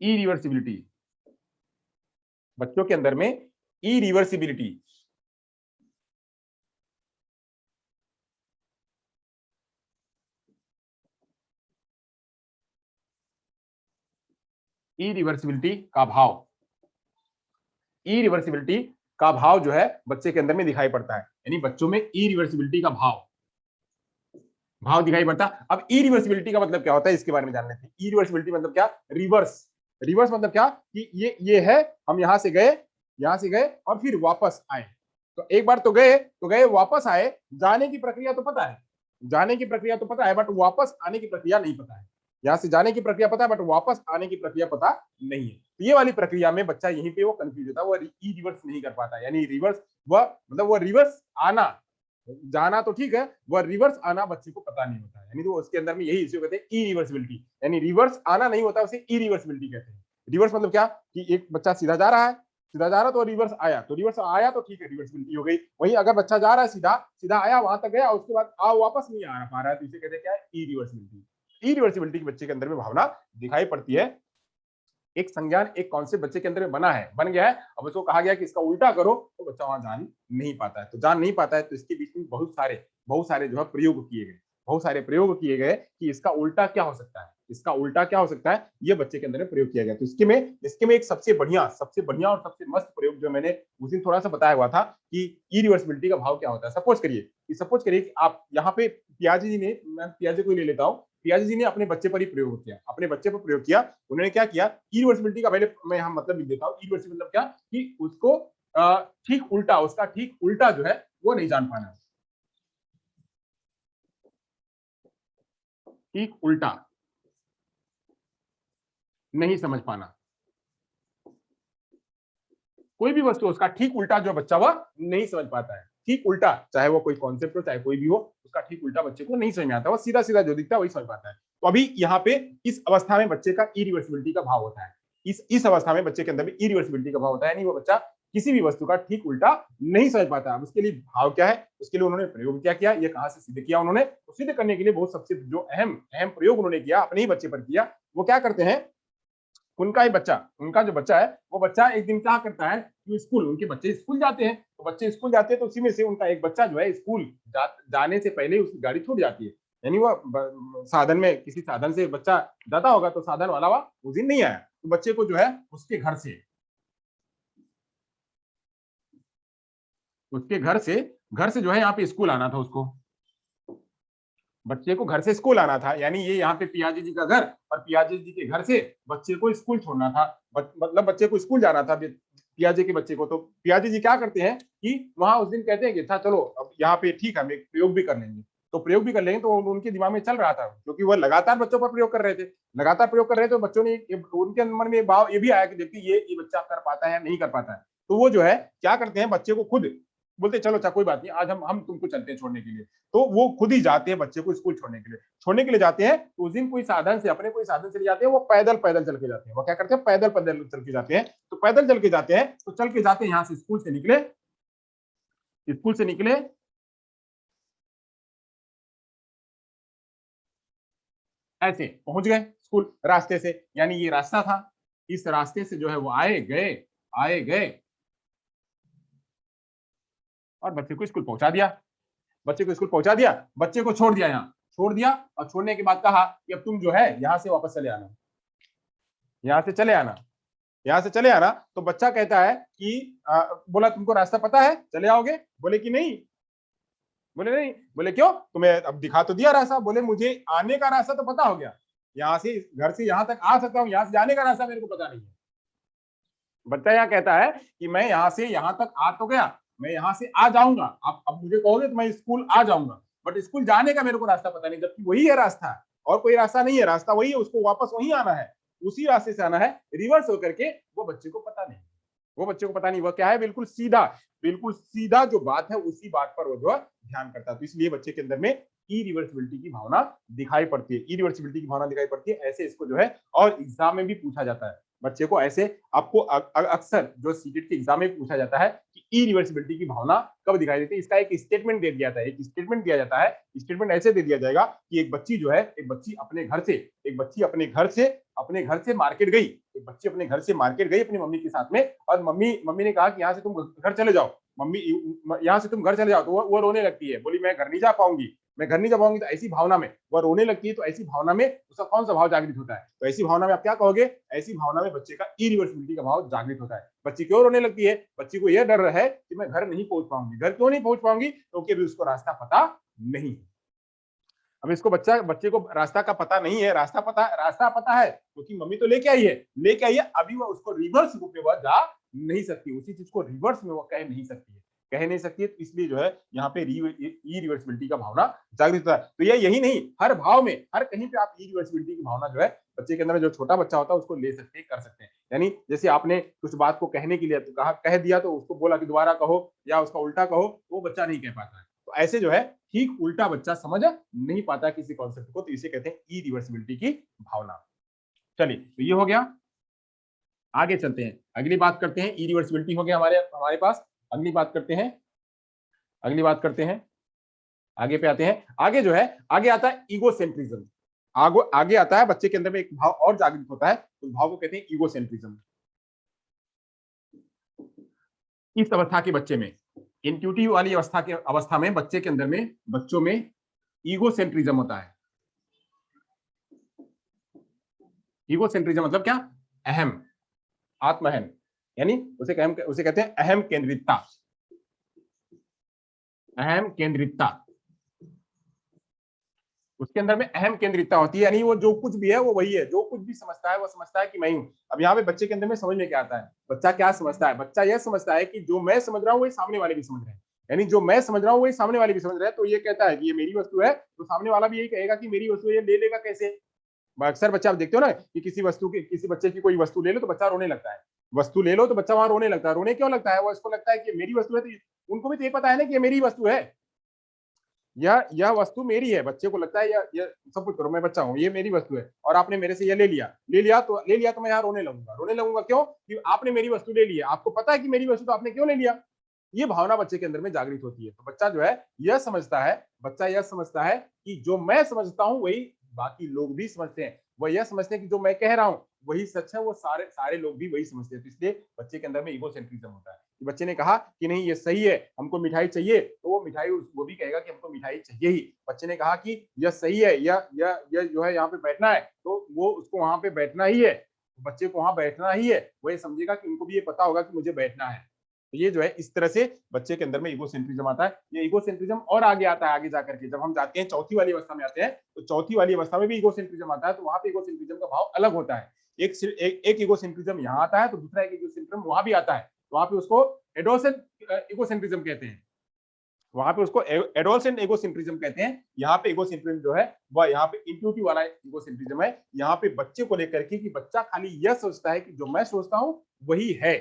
इरिवर्सिबिलिटी, बच्चों के अंदर में इरिवर्सिबिलिटी, इरिवर्सिबिलिटी का भाव जो है बच्चे के अंदर में दिखाई पड़ता है। यानी बच्चों में इरिवर्सिबिलिटी का भाव दिखाई पड़ता। अब इरिवर्सिबिलिटी का मतलब क्या होता है, इसके बारे में जान लेते हैं। इरिवर्सिबिलिटी मतलब क्या, रिवर्स मतलब क्या कि ये है, हम यहां से गए और फिर वापस आए। तो एक बार तो गए वापस आए, जाने की प्रक्रिया तो पता है, बट वापस आने की प्रक्रिया नहीं पता है। यहाँ से जाने की प्रक्रिया पता है बट वापस आने की प्रक्रिया पता नहीं है। तो ये वाली प्रक्रिया में बच्चा यहीं पे वो कंफ्यूज होता है, वो ई रिवर्स नहीं कर पाता, यानी रिवर्स वह मतलब वो रिवर्स आना, जाना तो ठीक है, वह रिवर्स आना बच्चे को पता नहीं होता है, यानी तो उसके अंदर में यही इश्यू कहते हैं ई रिवर्सिबिलिटी, यानी रिवर्स आना नहीं होता, उसे ई रिवर्सिबिलिटी कहते हैं। रिवर्स मतलब क्या कि एक बच्चा सीधा जा रहा है, सीधा जा रहा तो रिवर्स आया, तो रिवर्स आया तो ठीक है, रिवर्सिबिलिटी हो गई। वहीं अगर बच्चा जा रहा है सीधा, सीधा आया वहां तक गया, उसके बाद वापस नहीं आ पा रहा है, तो इसे कहते हैं क्या है, ई रिवर्सिबिलिटी। ई रिवर्सिबिलिटी की बच्चे के अंदर में भावना दिखाई पड़ती है। एक संज्ञान, एक कॉन्सेप्ट बच्चे के अंदर में बना है, बन गया है, अब उसको कहा गया कि इसका उल्टा करो, तो बच्चा वहां जान नहीं पाता है। तो जान नहीं पाता है, तो इसके बीच में बहुत सारे जो है प्रयोग किए गए, बहुत सारे प्रयोग किए गए कि इसका उल्टा क्या हो सकता है, इसका उल्टा क्या हो सकता है, ये बच्चे के अंदर में प्रयोग किया गया। तो इसके में एक सबसे बढ़िया और सबसे मस्त प्रयोग जो मैंने उस दिन थोड़ा सा बताया हुआ था कि इरिवर्सिबिलिटी का भाव क्या होता है। सपोज करिए कि आप यहाँ पे पियाजी जी ने, मैं पियाजी को ले लेता हूँ, पियाजी जी ने अपने बच्चे पर ही प्रयोग किया, अपने बच्चे पर प्रयोग किया। उन्होंने क्या किया, इरिवर्सिबिलिटी का पहले मैं यहाँ मतलब लिख देता हूँ। इरिवर्सिबिलिटी मतलब क्या कि उसको ठीक उल्टा, उसका ठीक उल्टा जो है वो नहीं जान पाना, ठीक उल्टा नहीं समझ पाना। कोई भी वस्तु उसका ठीक उल्टा जो बच्चा वह नहीं समझ पाता है, ठीक उल्टा, चाहे वो कोई कॉन्सेप्ट हो चाहे कोई भी हो, उसका ठीक उल्टा बच्चे को नहीं समझ में आता, वो सीधा सीधा जो दिखता है वही समझ पाता है। तो अभी यहाँ पे इस अवस्था में बच्चे का इरिवर्सिबिलिटी का भाव होता है, इस अवस्था में बच्चे के अंदर भी इरिवर्सिबिलिटी का भाव होता है, यानी वो बच्चा किसी भी वस्तु का ठीक उल्टा नहीं समझ पाता। अब उसके लिए भाव क्या है, उसके लिए उन्होंने प्रयोग क्या किया, ये कहां से सिद्ध किया उन्होंने, तो सिद्ध करने के लिए बहुत सबसे जो अहम अहम प्रयोग उन्होंने किया, अपने ही बच्चे पर किया। वो क्या करते हैं, उनका जो बच्चा है, वो बच्चा एक दिन क्या करता है कि स्कूल, उनके बच्चे स्कूल जाते हैं, तो बच्चे स्कूल जाते हैं, तो उसी में से उनका एक बच्चा जो है स्कूल जाने से पहले उसकी गाड़ी छूट जाती है, यानी वो साधन में, किसी साधन से बच्चा जाता होगा, तो साधन वाला हुआ उस दिन नहीं आया, तो बच्चे को जो है उसके घर से जो है यहाँ पे स्कूल आना था उसको, बच्चे को घर से स्कूल आना था, यानी ये यहाँ पे पियाजी जी का घर, और पियाजी जी के घर से बच्चे को स्कूल छोड़ना था, मतलब बच्चे को स्कूल जाना था पियाजी के बच्चे को। तो पियाजी जी क्या करते हैं कि वहां उस दिन कहते हैं कि अच्छा चलो अब यहाँ पे ठीक है, हम एक प्रयोग भी कर लेंगे, तो प्रयोग भी कर लेंगे, तो उनके दिमाग में चल रहा था, क्योंकि वह लगातार बच्चों पर प्रयोग कर रहे थे, लगातार प्रयोग कर रहे थे, तो बच्चों ने उनके मन में भाव ये भी आया कि देखिए ये बच्चा कर पाता है या नहीं कर पाता है। तो वो जो है क्या करते हैं, बच्चे को खुद बोलते चलो अच्छा कोई बात नहीं, आज हम तुमको चलते हैं छोड़ने के लिए। तो वो खुद ही जाते हैं बच्चे को स्कूल छोड़ने के लिए जाते हैं, तो उस दिन कोई साधन से, अपने कोई साधन से ले जाते हैं, वो पैदल पैदल चल के जाते हैं, वो क्या करते हैं, पैदल पैदल चल के जाते हैं। तो पैदल चल के जाते हैं, तो चल के जाते हैं, यहाँ से स्कूल से निकले ऐसे पहुंच गए स्कूल रास्ते से, यानी ये रास्ता था, इस रास्ते से जो है वो आए गए और बच्चे को स्कूल पहुंचा दिया, बच्चे को छोड़ दिया, यहाँ छोड़ दिया, और छोड़ने के बाद कहा कि अब तुम जो है यहाँ से वापस चले आना, यहाँ से चले आना, यहाँ से चले आना। तो बच्चा कहता है कि बोला तुमको रास्ता पता है, चले आओगे, बोले कि नहीं, बोले नहीं, बोले क्यों, तुम्हें अब दिखा तो दिया रास्ता, बोले मुझे आने का रास्ता तो पता हो गया, यहाँ से घर से यहाँ तक आ सकता हूँ, यहाँ से जाने का रास्ता मेरे को पता नहीं है। बच्चा यहाँ कहता है कि मैं यहाँ से यहाँ तक आ तो गया, मैं यहाँ से आ जाऊंगा, आप अब मुझे कहोगे तो मैं स्कूल आ जाऊंगा, बट स्कूल जाने का मेरे को रास्ता पता नहीं, जबकि वही है रास्ता, और कोई रास्ता नहीं है, रास्ता वही है, उसको वापस वहीं आना है, उसी रास्ते से आना है, रिवर्स होकर के। वो बच्चे को पता नहीं, वो क्या है, बिल्कुल सीधा जो बात है उसी बात पर वो जो है ध्यान करता है। तो इसलिए बच्चे के अंदर में इरिवर्सिबिलिटी की भावना दिखाई पड़ती है, ऐसे इसको जो है और एग्जाम में भी पूछा जाता है बच्चे को, ऐसे आपको अक्सर जो सीटेट के एग्जाम में पूछा जाता है कि इरिवर्सिबिलिटी की भावना कब दिखाई देती है, इसका एक स्टेटमेंट दे दिया जाता है, स्टेटमेंट ऐसे दे दिया जाएगा कि एक बच्ची अपने घर से मार्केट गई, अपनी मम्मी के साथ में, और मम्मी ने कहा कि यहाँ से तुम घर चले जाओ, तो वो रोने लगती है, बोली मैं घर नहीं जा पाऊंगी, तो ऐसी भावना में वह रोने लगती है। तो ऐसी भावना में उसका कौन सा भाव जागृत होता है, तो ऐसी भावना में आप क्या कहोगे, ऐसी भावना में बच्चे का इरिवर्सिबिलिटी का भाव जागृत होता है। बच्ची क्यों रोने लगती है, बच्ची को यह डर है कि मैं घर नहीं पहुंच पाऊंगी, घर क्यों नहीं पहुंच पाऊंगी, क्योंकि अभी उसको रास्ता पता नहीं है। अब इसको बच्चे को रास्ता का पता नहीं है, रास्ता पता है क्योंकि मम्मी तो लेके आई है, अभी वह उसको रिवर्स रूप में वह जा नहीं सकती, उसी चीज को रिवर्स में वो कह नहीं सकती है। कह नहीं सकती है, तो इसलिए जो है यहाँ पे इरिवर्सिबिलिटी का भावना जागृत होता है। तो ये यही नहीं, हर भाव में, हर कहीं पे आप इरिवर्सिबिलिटी की भावना जो है बच्चे के अंदर में, जो छोटा बच्चा होता है उसको ले सकते हैं, कर सकते हैं। यानी जैसे आपने कुछ बात को कहने के लिए तो कहा, कह दिया तो उसको बोला कि दोबारा कहो या उसका उल्टा कहो, वो बच्चा नहीं कह पाता है। तो ऐसे जो है ठीक उल्टा बच्चा समझ नहीं पाता किसी कॉन्सेप्ट को, तो इसे कहते हैं इरिवर्सिबिलिटी की भावना। चलिए, तो ये हो गया। आगे चलते हैं, अगली बात करते हैं। इरिवर्सिबिलिटी हो गया हमारे हमारे पास। अगली बात करते हैं, अगली बात करते हैं, आगे पे आते हैं। आगे जो है, आगे आता है ईगोसेंट्रिज्म। आगे आता है, बच्चे के अंदर में एक भाव और जागृत होता है, उस भाव को कहते हैं ईगोसेंट्रिज्म। इस अवस्था के बच्चे में, इंट्यूटिव वाली अवस्था में बच्चे के अंदर में, बच्चों में ईगोसेंट्रिज्म होता है। ईगोसेंट्रिज्म मतलब क्या? अहम, आत्महन, यानी उसे कहते हैं अहम केंद्रितता। अहम केंद्रितता, उसके अंदर में अहम केंद्रितता होती है, यानी वो जो कुछ भी है वो वही है, जो कुछ भी समझता है वो समझता है कि मैं हूं। अब यहाँ पे बच्चे के अंदर में समझ में क्या आता है? बच्चा क्या समझता है? बच्चा यह समझता है कि जो मैं समझ रहा हूँ वही सामने वाले भी समझ रहे हैं, यानी जो मैं समझ रहा हूँ वही सामने वाले भी समझ रहे हैं। तो ये कहता है कि ये मेरी वस्तु है, तो सामने वाला भी यही कहेगा कि मेरी वस्तु है, ये ले लेगा कैसे? अक्सर बच्चा, आप देखते हो ना कि किसी बच्चे की कोई वस्तु ले लो तो बच्चा रोने लगता है। वस्तु ले लो तो बच्चा वहां रोने लगता है। रोने क्यों लगता है? वो इसको लगता है कि मेरी वस्तु है, तो उनको भी तो ये पता है ना कि ये मेरी वस्तु है, यह वस्तु मेरी है। बच्चे को लगता है यह सब कुछ करो, मैं बच्चा हूँ, ये मेरी वस्तु है, और आपने मेरे से ये ले लिया तो मैं यहाँ रोने लगूंगा क्यों? कि आपने मेरी वस्तु ले ली है, आपको पता है कि मेरी वस्तु, तो आपने क्यों ले लिया? ये भावना बच्चे के अंदर में जागृत होती है। तो बच्चा जो है यह समझता है, बच्चा यह समझता है कि जो मैं समझता हूं वही बाकी लोग भी समझते हैं। वह यह समझते हैं कि जो मैं कह रहा हूं वही सच है, वो सारे सारे लोग भी वही समझते हैं। तो इसलिए बच्चे के अंदर में ईगोसेंट्रिज्म होता है कि बच्चे ने कहा कि नहीं ये सही है, हमको मिठाई चाहिए, तो वो भी कहेगा कि हमको मिठाई चाहिए ही। बच्चे ने कहा कि यह सही है, यह जो है यहाँ पे बैठना है, तो वो उसको वहां पे बैठना ही है, बच्चे को वहां बैठना ही है। वो ये समझेगा कि उनको भी ये पता होगा कि मुझे बैठना है। तो ये जो है इस तरह से बच्चे के अंदर में ईगोसेंट्रिज्म आता है। ये ईगोसेंट्रिज्म और आगे आता है, आगे जाकर के जब हम जाते हैं चौथी वाली अवस्था में आते हैं, तो चौथी वाली अवस्था में भी ईगोसेंट्रिज्म आता है। तो वहां पे ईगोसेंट्रिज्म का भाव अलग होता है। एक ईगोसेंट्रिज्म यहाँ आता है, तो दूसरा एक ईगोसेंट्रिज्म वहां भी आता है। तो वहां पे उसको एडोसेंट ईगोसेंट्रिज्म कहते हैं, वहां पे उसको एडोसेंट ईगोसेंट्रिज्म कहते हैं। यहाँ पे ईगोसेंट्रिज्म जो है वह यहाँ पे इंट्यूटिव वाला ईगोसेंट्रिज्म है। यहाँ पे बच्चे को लेकर के कि बच्चा खाली यह सोचता है कि जो मैं सोचता हूँ वही है,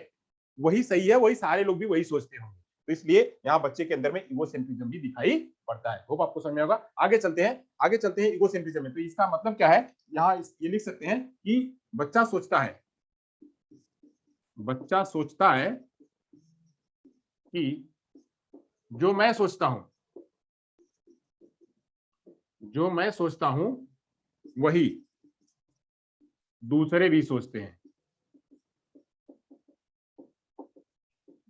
वही सही है, वही सारे लोग भी वही सोचते होंगे। तो इसलिए यहाँ बच्चे के अंदर में ईगोसेंट्रिज्म भी दिखाई पड़ता है। होप आपको समझ में होगा। आगे चलते हैं ईगोसेंट्रिज्म में। तो इसका मतलब क्या है? यहाँ ये लिख सकते हैं कि बच्चा सोचता है कि जो मैं सोचता हूं वही दूसरे भी सोचते हैं।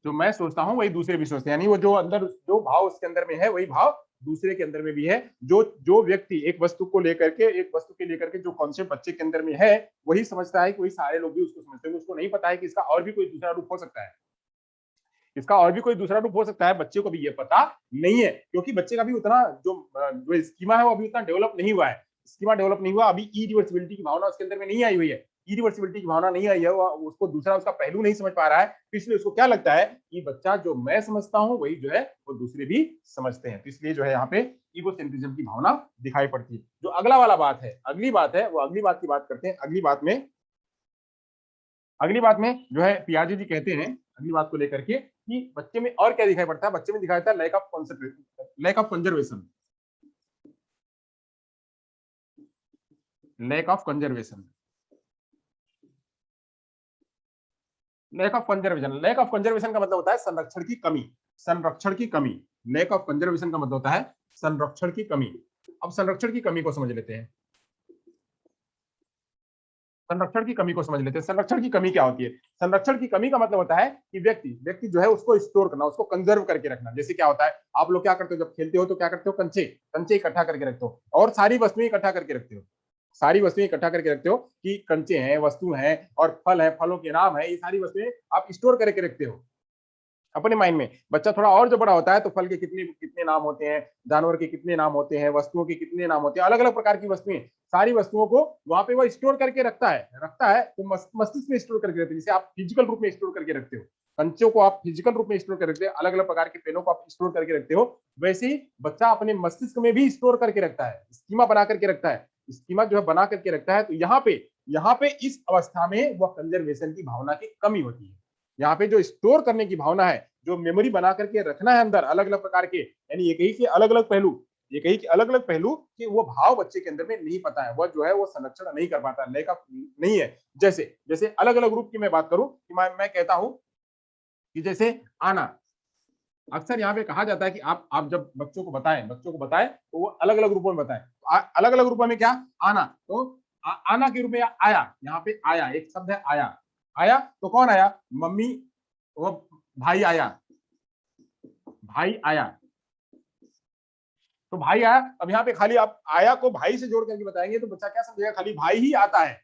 जो मैं सोचता हूं वही दूसरे भी सोचते हैं, यानी वो जो अंदर जो भाव उसके अंदर में है वही भाव दूसरे के अंदर में भी है। जो व्यक्ति एक वस्तु के लेकर के जो कॉन्सेप्ट बच्चे के अंदर में है वही समझता है कि वही सारे लोग भी उसको समझते हैं। उसको नहीं पता है कि इसका और भी कोई दूसरा रूप हो सकता है, बच्चे को भी ये पता नहीं है, क्योंकि बच्चे का भी उतना जो स्कीमा है वो अभी उतना डेवलप नहीं हुआ है। अभी इरिवर्सिबिलिटी की भावना उसके अंदर में नहीं आई हुई है। इरिवर्सिबिलिटी की भावना नहीं आई है, वो उसको दूसरा उसका पहलू नहीं समझ पा रहा है। तो इसलिए उसको क्या लगता है कि बच्चा जो मैं समझता हूं वही जो है वो दूसरे भी समझते हैं। तो इसलिए जो है यहाँ पे ईगोसेंट्रिज्म की भावना दिखाई पड़ती है। जो अगली बात है, वो अगली बात की बात करते हैं। अगली बात में जो है पियाजे जी कहते हैं अगली बात को लेकर के कि बच्चे में और क्या दिखाई पड़ता है? बच्चे में दिखाई पड़ता है lack of conservation. Lack of conservation का मतलब होता है संरक्षण की कमी। लैक ऑफ कंजर्वेशन का मतलब होता है संरक्षण की कमी। अब संरक्षण की कमी को समझ लेते हैं। संरक्षण की कमी क्या होती है? संरक्षण की कमी का मतलब होता है कि व्यक्ति जो है उसको स्टोर करना, उसको कंजर्व करके रखना। जैसे क्या होता है, आप लोग क्या करते हो जब खेलते हो तो क्या करते हो? कंचे इकट्ठा करके रखते हो, और सारी वस्तुएं इकट्ठा करके रखते हो कि कंचे हैं, वस्तु हैं, और फल है, फलों के नाम है, ये सारी वस्तुएं आप स्टोर करके रखते हो अपने माइंड में। बच्चा थोड़ा और जो बड़ा होता है तो फल के कितने कितने नाम होते हैं, जानवर के कितने नाम होते हैं, वस्तुओं के कितने नाम होते हैं, अलग अलग प्रकार की वस्तुएं, सारी वस्तुओं को वहां पे वो स्टोर करके रखता है। तो मस्तिष्क में स्टोर करके रखते हैं, जिसे आप फिजिकल रूप में स्टोर करके रखते हो। कंचों को आप फिजिकल रूप में स्टोर कर रखते हैं, अलग अलग प्रकार के पेनों को आप स्टोर करके रखते हो, वैसे ही बच्चा अपने मस्तिष्क में भी स्टोर करके रखता है, स्कीमा बना करके रखता है, स्कीमा जो है बना करके रखता है। तो यहाँ पे इस अवस्था में वह कंजर्वेशन की भावना की कमी होती है। यहाँ पे जो स्टोर करने की भावना है, जो मेमोरी बना करके रखना है अंदर अलग अलग प्रकार के, यानी एक ही के अलग अलग पहलू, ये कही कि अलग अलग पहलू कि वो भाव बच्चे के अंदर में नहीं पता है, वह जो है वो संरक्षण नहीं कर पाता, लय का नहीं है। जैसे जैसे अलग अलग रूप की मैं बात करूं कि मैं कहता हूं कि जैसे आना, अक्सर यहाँ पे कहा जाता है कि आप जब बच्चों को बताएं तो वो अलग अलग रूपों में बताएं। तो अलग अलग रूपों में क्या, आना, तो आना के रूप में आया, यहाँ पे आया एक शब्द है आया, आया तो कौन आया, मम्मी, वो भाई आया, भाई आया, तो भाई आया। अब यहाँ पे खाली आप आया को भाई से जोड़ करके बताएंगे तो बच्चा क्या समझेगा, खाली भाई ही आता है,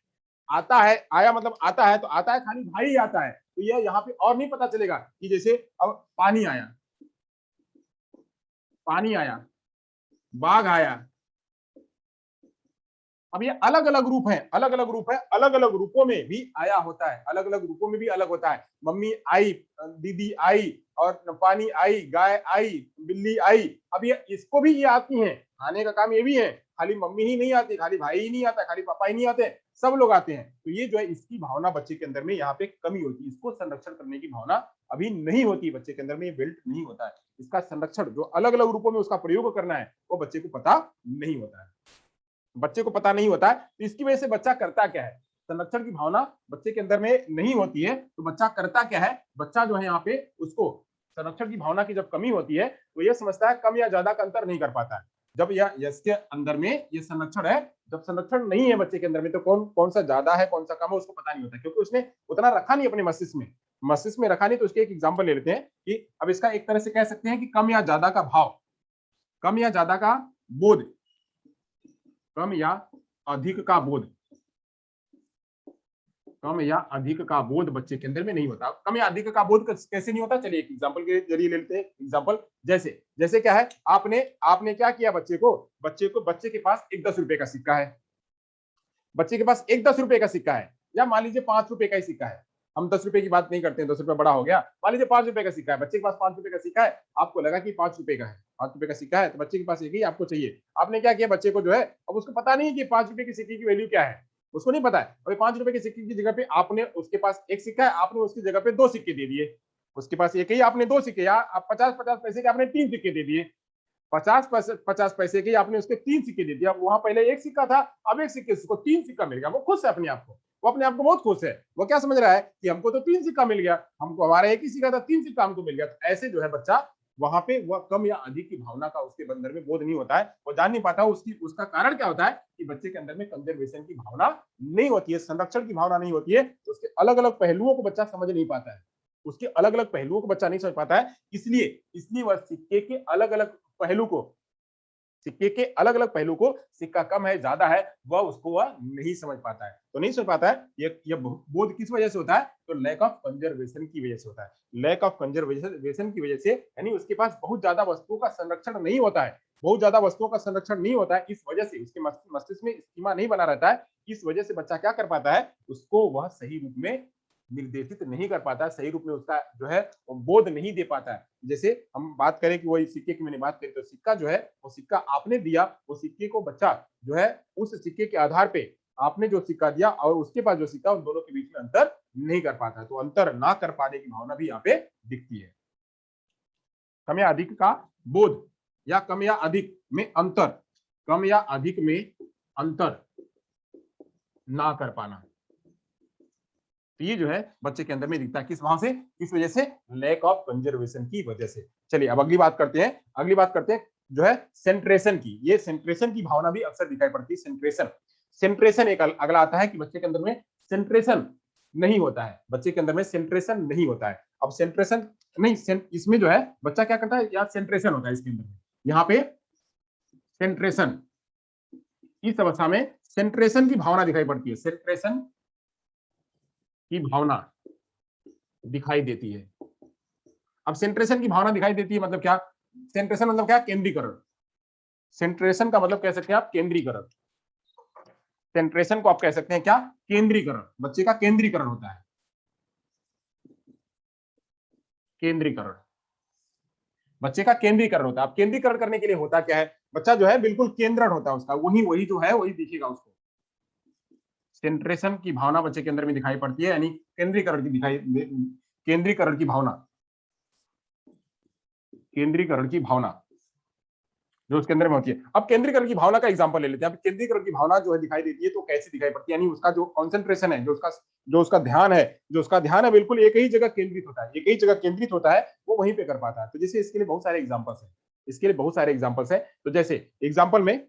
आता है, आया मतलब आता है, तो आता है खाली भाई ही आता है। तो यह यहाँ पे और नहीं पता चलेगा कि जैसे अब पानी आया, पानी आया, बाघ आया। अब ये अलग अलग रूप है, अलग अलग रूप है, अलग अलग रूपों में भी आया होता है, अलग अलग रूपों में भी अलग होता है। मम्मी आई, दीदी आई, और पानी आई, गाय आई, बिल्ली आई। अब ये इसको भी ये आती हैं, आने का काम ये भी है, खाली मम्मी ही नहीं आती, खाली भाई ही नहीं आता, खाली पापा ही नहीं आते, सब लोग आते हैं। तो ये जो है इसकी भावना बच्चे के अंदर में यहाँ पे कमी होती है, इसको संरक्षण करने की भावना अभी नहीं होती है बच्चे के अंदर में, ये बिल्ट नहीं होता है। इसका संरक्षण जो अलग अलग रूपों में उसका प्रयोग करना है वो बच्चे को पता नहीं होता है, बच्चे को पता नहीं होता है। तो इसकी वजह से बच्चा करता क्या है, संरक्षण की भावना बच्चे के अंदर में नहीं होती है, तो बच्चा करता क्या है, बच्चा जो है यहाँ पे उसको संरक्षण की भावना की जब कमी होती है तो ये समझता है कम या ज्यादा का अंतर नहीं कर पाता है। जब यह इसके अंदर में ये संरक्षण है, जब संरक्षण नहीं है बच्चे के अंदर में तो कौन कौन सा ज्यादा है कौन सा कम है उसको पता नहीं होता, क्योंकि उसने उतना रखा नहीं अपने मस्तिष्क में, मस्तिष्क में रखा नहीं। तो उसके एक एग्जाम्पल ले लेते हैं कि अब इसका एक तरह से कह सकते हैं कि कम या ज्यादा का भाव, कम या ज्यादा का बोध, कम या अधिक का बोध, कम या अधिक का बोध बच्चे के अंदर में नहीं होता। कम या अधिक का बोध कैसे नहीं होता, चलिए एक एग्जांपल के जरिए ले लेते हैं। एग्जांपल जैसे जैसे क्या है, आपने आपने क्या किया, बच्चे के पास एक 10 रुपए का सिक्का है, बच्चे के पास एक 10 रुपए का सिक्का है, या मान लीजिए 5 रुपए का ही सिक्का है, हम 10 रुपए की बात नहीं करते हैं, 10 रुपए बड़ा हो गया, मान लीजिए 5 रुपए का सिक्का है, बच्चे के पास 5 रुपए का सिक्का है, आपको लगा कि 5 रुपए का है, 5 रुपए का सिक्का है, तो बच्चे के पास एक ही आपको चाहिए। आपने क्या किया, बच्चे को जो है अब उसको पता नहीं कि 5 रुपए की सिक्के की वैल्यू क्या है, उसको नहीं पता है। अभी 5 रुपए के सिक्के की जगह पे आपने उसके पास एक सिक्का है, आपने उसकी जगह पे 2 सिक्के दे दिए, उसके पास एक ही, आपने 2 सिक्के, या आप 50-50 पैसे के आपने 3 सिक्के दे दिए, 50 पैसे के आपने उसके 3 सिक्के दे दिया, वहां पहले एक सिक्का था, अब एक सिक्के उसको 3 सिक्का मिल गया, वो खुश है अपने आप को, वो अपने आप को बहुत खुश है। वो क्या समझ रहा है कि हमको तो 3 सिक्का मिल गया, हमको हमारा एक ही सिक्का था, 3 सिक्का हमको मिल गया। तो ऐसे जो है बच्चा वहां पे वह कम या अधिक की भावना का उसके अंदर में बोध नहीं होता है, वो जान नहीं पाता उसकी, उसका कारण क्या होता है कि बच्चे के अंदर में कंजर्वेशन की भावना नहीं होती है, संरक्षण की भावना नहीं होती है, तो उसके अलग अलग पहलुओं को बच्चा समझ नहीं पाता है, उसके अलग अलग पहलुओं को बच्चा नहीं समझ पाता है। इसलिए इसलिए वह सिक्के के अलग अलग पहलू को, सिक्के के अलग अलग पहलू को, सिक्का कम है ज्यादा है, वह नहीं समझ पाता है। तो नहीं समझ पाता है, ये बोध किस वजह से होता है, तो लैक ऑफ कंजर्वेशन की वजह से होता है, लैक ऑफ कंजर्वेशन की वजह से, यानी उसके पास बहुत ज्यादा वस्तुओं का संरक्षण नहीं होता है, बहुत ज्यादा वस्तुओं का संरक्षण नहीं होता है, इस वजह से उसके मस्तिष्क में स्कीमा नहीं बना रहता है, इस वजह से बच्चा क्या कर पाता है, उसको वह सही रूप में निर्देशित नहीं कर पाता, सही रूप में उसका जो है बोध नहीं दे पाता है। जैसे हम बात करें कि वही सिक्के की मैंने बात करी, तो सिक्का जो है वो सिक्का आपने दिया, वो सिक्के को बच्चा जो है उस सिक्के के आधार पे, आपने जो सिक्का दिया और उसके पास जो सिक्का, उन दोनों के बीच में अंतर नहीं कर पाता, तो अंतर ना कर पाने की भावना भी यहाँ पे दिखती है। कम या अधिक का बोध या कम या अधिक में अंतर, कम या अधिक में अंतर ना कर पाना, तो ये जो है बच्चे के अंदर में दिखता है, किस भाव से, किस वजह से, लैक ऑफ कंजर्वेशन की वजह से। चलिए अब अगली बात करते हैं, अगली बात करते हैं जो है सेंट्रेशन की। ये सेंट्रेशन की भावना भी अक्सर दिखाई पड़ती है, सेंट्रेशन, सेंट्रेशन एक अगला आता है कि बच्चे के अंदर में सेंट्रेशन नहीं होता है, बच्चे के अंदर में सेंट्रेशन नहीं होता है। अब सेंट्रेशन नहीं, इसमें जो है बच्चा क्या करता है, या सेंट्रेशन होता है इसके अंदर में, यहाँ पे सेंट्रेशन, इस अवस्था में सेंट्रेशन की भावना दिखाई पड़ती है, सेंट्रेशन की भावना दिखाई देती है। अब सेंट्रेशन की भावना दिखाई देती है मतलब क्या, सेंट्रेशन मतलब क्या, केंद्रीकरण, सेंट्रेशन का मतलब कह सकते हैं आप केंद्रीकरण, सेंट्रेशन को आप कह सकते हैं क्या, केंद्रीकरण, बच्चे का केंद्रीकरण होता है। केंद्रीकरण, बच्चे का केंद्रीकरण होता है। अब केंद्रीकरण करने के लिए होता क्या है, बच्चा जो है बिल्कुल केंद्रण होता है उसका, वही वही जो है वही दिखेगा उसको। सेंट्रेशन की भावना बच्चे के अंदर में दिखाई पड़ती है, यानी केंद्रीकरण की केंद्रीकरण की भावना, केंद्रीकरण की भावना जो उसके अंदर में होती है। अब केंद्रीकरण की भावना का एग्जांपल ले लेते हैं। अब केंद्रीकरण की भावना जो है दिखाई देती है तो कैसे दिखाई पड़ती है, यानी उसका जो कंसंट्रेशन है, जो उसका ध्यान है, बिल्कुल एक ही जगह केंद्रित होता है, एक ही जगह केंद्रित होता है, वो वहीं पे कर पाता है। तो जैसे इसके लिए बहुत सारे एग्जांपल्स हैं, इसके लिए बहुत सारे एग्जांपल्स हैं। तो जैसे एग्जांपल में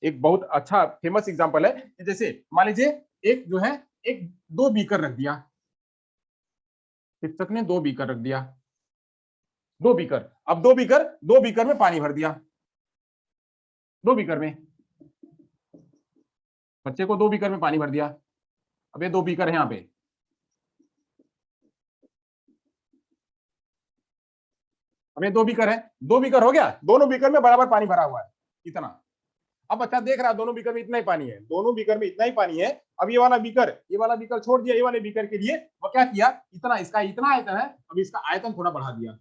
एक बहुत अच्छा फेमस एग्जांपल है कि जैसे मान लीजिए एक जो है एक दो बीकर रख दिया, शिक्षक ने दो बीकर रख दिया, दो बीकर, अब दो बीकर में पानी भर दिया, दो बीकर में, बच्चे को दो बीकर में पानी भर दिया। अब ये दो बीकर है यहाँ पे, अब ये दो बीकर है, दो बीकर हो गया, दोनों बीकर में बराबर पानी भरा हुआ है, इतना। अब बच्चा देख रहा है दोनों बीकर में इतना ही पानी है, दोनों बीकर में इतना ही पानी है। अब ये वाला बीकर छोड़ दिया, ये वाले बीकर के लिए वो क्या किया, इतना, इसका इतना आयतन है, अब इसका आयतन थोड़ा बढ़ा दिया,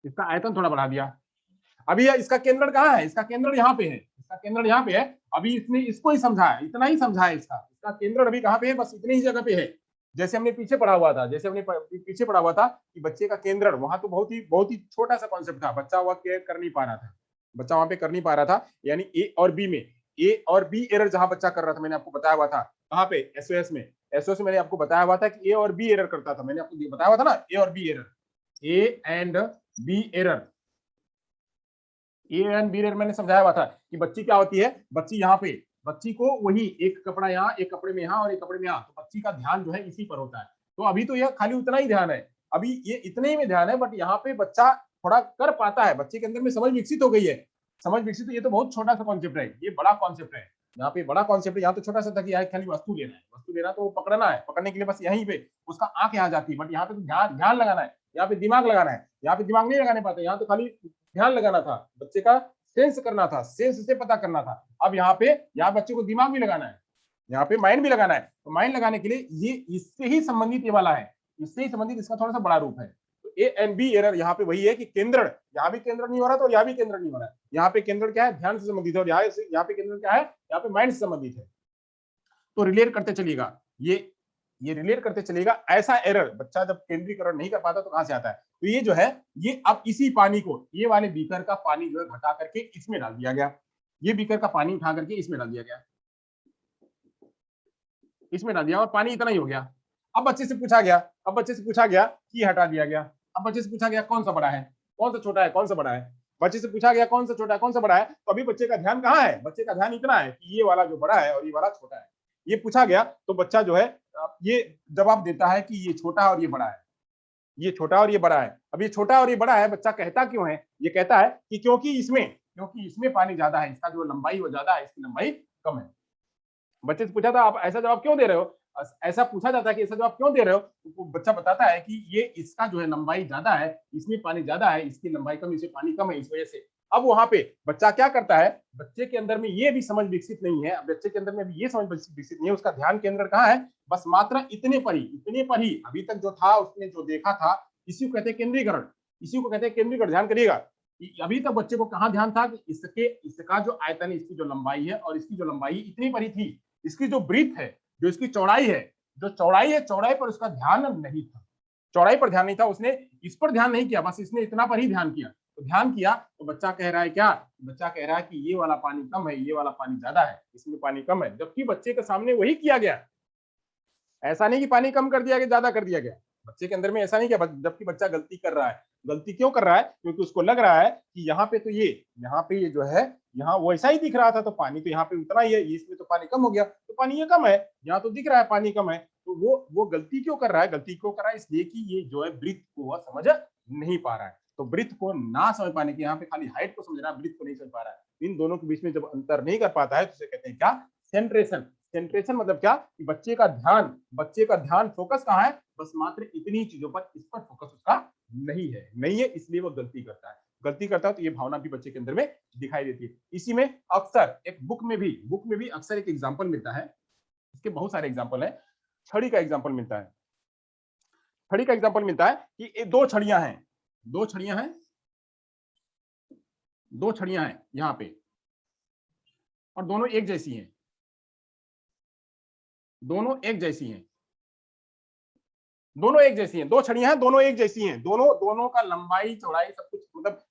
इसका आयतन थोड़ा बढ़ा दिया। अभी इसका केंद्र कहाँ है, इसका केंद्र यहाँ पे है, इसका केंद्र यहाँ पे है। अभी इसने इसको ही समझा है, इतना ही समझा है, इसका केंद्र अभी कहाँ पे है, बस इतनी ही जगह पे है। जैसे हमने पीछे पढ़ा हुआ था, पीछे पढ़ा हुआ था कि बच्चे का केंद्र वहां तो बहुत ही छोटा सा कॉन्सेप्ट था, बच्चा वह कर नहीं पा रहा था, बच्चा वहां पे कर नहीं पा रहा था। यानी ए और बी एरर जहां बच्चा कर रहा था, मैंने आपको बताया हुआ था कहाँ पे, एसओएस में मैंने आपको बताया हुआ था कि ए और बी एरर करता था, मैंने आपको बताया हुआ था ना, ए और B error, A and B error, A and B error मैंने समझाया हुआ था कि बच्ची क्या होती है, बच्ची यहाँ पे, बच्ची को वही एक कपड़ा यहाँ, एक कपड़े में यहाँ और एक कपड़े में यहाँ, तो बच्ची का ध्यान जो है इसी पर होता है। तो अभी तो यह खाली उतना ही ध्यान है, अभी ये इतने ही में ध्यान है, बट यहाँ पे बच्चा थोड़ा कर पाता है, बच्चे के अंदर में समझ विकसित हो गई है, समझ विकसित, ये तो बहुत छोटा सा कॉन्सेप्ट है, ये बड़ा कॉन्सेप्ट है। यहाँ पे बड़ा कॉन्सेप्ट है, यहाँ तो छोटा सा था कि यहाँ खाली वस्तु लेना है, वस्तु लेना तो पकड़ना है, पकड़ने के लिए बस यहीं पे उसका आंख यहाँ जाती है, बट यहाँ पे तो ध्यान लगाना है, यहाँ पे दिमाग लगाना है, यहाँ पे दिमाग नहीं लगाने पाते, यहाँ तो खाली ध्यान लगाना था, बच्चे का सेंस करना था, सेंस से पता करना था। अब यहाँ बच्चे को दिमाग भी लगाना है, यहाँ पे माइंड भी लगाना है, तो माइंड लगाने के लिए ये इससे ही संबंधित ये वाला है, इससे ही संबंधित इसका थोड़ा सा बड़ा रूप है। तो ए एंड बी एरर यहाँ पे वही है कि केंद्र, यहाँ भी केंद्र नहीं हो रहा, तो यहाँ भी केंद्र नहीं हो रहा है, यहाँ पे केंद्र क्या है, ध्यान से संबंधित है, और यहाँ पे केंद्र क्या है, यहाँ पे माइंड से संबंधित है। तो रिलेट करते चलिएगा, ये रिलेट करते चलेगा। ऐसा एरर बच्चा जब केंद्रीकरण नहीं कर पाता तो कहां से आता है, तो ये जो है, ये अब इसी पानी को, ये वाले बीकर का पानी जो है घटा करके इसमें डाल दिया गया, ये बीकर का पानी उठा करके इसमें डाल दिया गया, इसमें डाल दिया, और पानी इतना ही हो गया। अब बच्चे से पूछा गया कि हटा दिया गया, अब बच्चे से पूछा गया कौन सा बड़ा है, कौन सा छोटा है, कौन सा बड़ा है, बच्चे से पूछा गया कौन सा छोटा है, कौन सा बड़ा है, तो अभी बच्चे का ध्यान कहाँ है, बच्चे का ध्यान इतना है कि ये वाला जो बड़ा है और ये वाला छोटा है। ये पूछा गया तो बच्चा जो है ये जवाब देता है कि ये छोटा है और ये बड़ा है, ये छोटा और ये बड़ा है। अब ये छोटा और ये बड़ा है, बच्चा कहता क्यों है, ये कहता है कि क्योंकि इसमें पानी ज्यादा है, इसका जो लंबाई वो ज्यादा है, इसकी लंबाई कम है। बच्चे से पूछा था आप ऐसा जवाब क्यों दे रहे हो, ऐसा पूछा जाता है कि ऐसा जवाब क्यों दे रहे हो, तो बच्चा बताता है कि ये इसका जो है लंबाई ज्यादा है, इसमें पानी ज्यादा है, इसकी लंबाई कम, इसमें पानी कम है, इस वजह से। अब वहां पे बच्चा क्या करता है, बच्चे के अंदर में ये भी समझ विकसित नहीं है, बच्चे के अंदर में भी ये समझ विकसित नहीं है, उसका ध्यान केंद्र कहाँ है, बस मात्र इतने पर ही अभी तक जो था, उसने जो देखा था, इसी को कहते हैं केंद्रीकरण, इसी को कहते हैं केंद्रीकरण। ध्यान करिएगा, अभी तक बच्चे को कहाँ ध्यान था कि इसका जो आयतन है, इसकी जो लंबाई है, और इसकी जो लंबाई इतनी पर ही थी, इसकी जो ब्रीथ है, जो इसकी चौड़ाई है, चौड़ाई पर उसका ध्यान नहीं था, चौड़ाई पर ध्यान नहीं था, उसने इस पर ध्यान नहीं किया, बस इसने इतना पर ही ध्यान किया। तो ध्यान किया तो बच्चा कह रहा है क्या, बच्चा कह रहा है कि ये वाला पानी कम है, ये वाला पानी ज्यादा है, इसमें पानी कम है, जबकि बच्चे के सामने वही किया गया। ऐसा नहीं कि पानी कम कर दिया गया, ज्यादा कर दिया गया, बच्चे के अंदर में ऐसा नहीं किया, जबकि बच्चा गलती कर रहा है। गलती क्यों कर रहा है, क्योंकि उसको लग रहा है कि यहाँ पे तो यहाँ पे ये जो है, यहाँ वैसा ही दिख रहा था, तो पानी तो यहाँ पे उतना ही है, इसमें तो पानी कम हो गया, तो पानी ये कम है, यहाँ तो दिख रहा है पानी कम है। तो वो गलती क्यों कर रहा है, इसलिए कि ये जो है ब्रीथ को वह समझ नहीं पा रहा है। तो ब्रीथ को ना समझ पाने के, यहाँ पे खाली हाइट को समझ रहा है, ब्रीथ को नहीं समझ पा रहा है। इन दोनों के बीच में जब अंतर नहीं कर पाता है तो उसे कहते हैं क्या, सेंट्रेशन। सेंट्रेशन मतलब क्या, कि बच्चे का ध्यान फोकस कहाँ है, बस मात्र इतनी चीजों पर, इस पर फोकस उसका नहीं है, इसलिए वो गलती करता है। तो ये भावना भी बच्चे के अंदर में दिखाई देती है। इसी में अक्सर एक बुक में भी अक्सर एक एग्जाम्पल मिलता है, इसके बहुत सारे एग्जाम्पल है, छड़ी का एग्जाम्पल मिलता है। छड़ी का एग्जांपल मिलता है कि ये दो छड़ियां हैं, दो छड़ियां हैं, दो छड़ियां हैं यहां पे, और दोनों एक जैसी हैं, दोनों एक जैसी हैं, दोनों एक जैसी हैं, दो छड़ियां हैं, दोनों एक जैसी हैं, दोनों दोनों का लंबाई चौड़ाई सब कुछ मतलब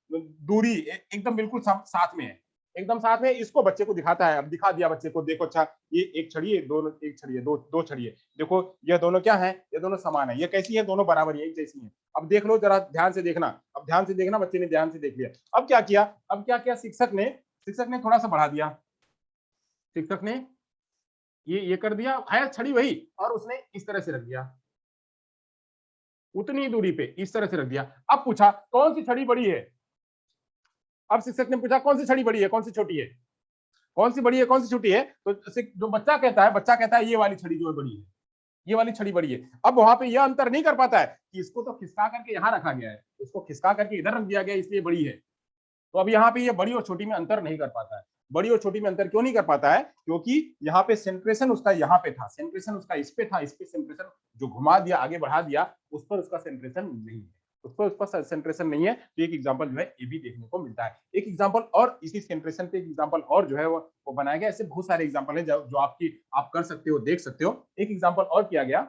दूरी एकदम बिल्कुल साथ में है, एकदम साथ में। इसको बच्चे को दिखाता है, अब दिखा दिया बच्चे को, देखो अच्छा ये एक छड़ी है, दोनों एक छड़ी है, दो दो छड़ी है, देखो ये दोनों क्या है, ये दोनों समान है, ये कैसी है, दोनों बराबर है, एक जैसी है। अब देख लो जरा ध्यान से देखना, अब ध्यान से देखना, बच्चे ने ध्यान से देख लिया। अब क्या किया, अब क्या किया, शिक्षक ने थोड़ा सा बढ़ा दिया, शिक्षक ने ये कर दिया, है छड़ी वही, और उसने इस तरह से रख दिया, उतनी दूरी पे इस तरह से रख दिया। अब पूछा कौन सी छड़ी बड़ी है, अब शिक्षक ने पूछा कौन सी छड़ी बड़ी है, कौन सी छोटी है, कौन सी बड़ी है, कौन सी छोटी है, तो जो बच्चा कहता है ये वाली छड़ी जो है बड़ी है, ये वाली छड़ी बड़ी है। अब वहां पे यह अंतर नहीं कर पाता है कि इसको तो खिसका करके यहां रखा गया है, इसको खिसका करके इधर रख दिया गया इसलिए बड़ी है। तो अब यहाँ पे ये बड़ी और छोटी में अंतर नहीं कर पाता है। बड़ी और छोटी में अंतर क्यों नहीं कर पाता है, क्योंकि यहाँ पे सेंट्रेशन उसका यहाँ पे था, सेंट्रेशन उसका इस पे था, इस पे सेंट्रेशन जो घुमा दिया आगे बढ़ा दिया उस पर उसका सेंट्रेशन नहीं है, उसका सेंट्रेशन नहीं है। तो एक एग्जांपल जो है ये भी देखने को मिलता है। एक एग्जांपल और इसी सेंट्रेशन पे एक एग्जांपल और जो है वो बनाया गया। ऐसे बहुत सारे एग्जांपल है जो आप कर सकते हो, देख सकते हो। एक एग्जांपल और किया गया,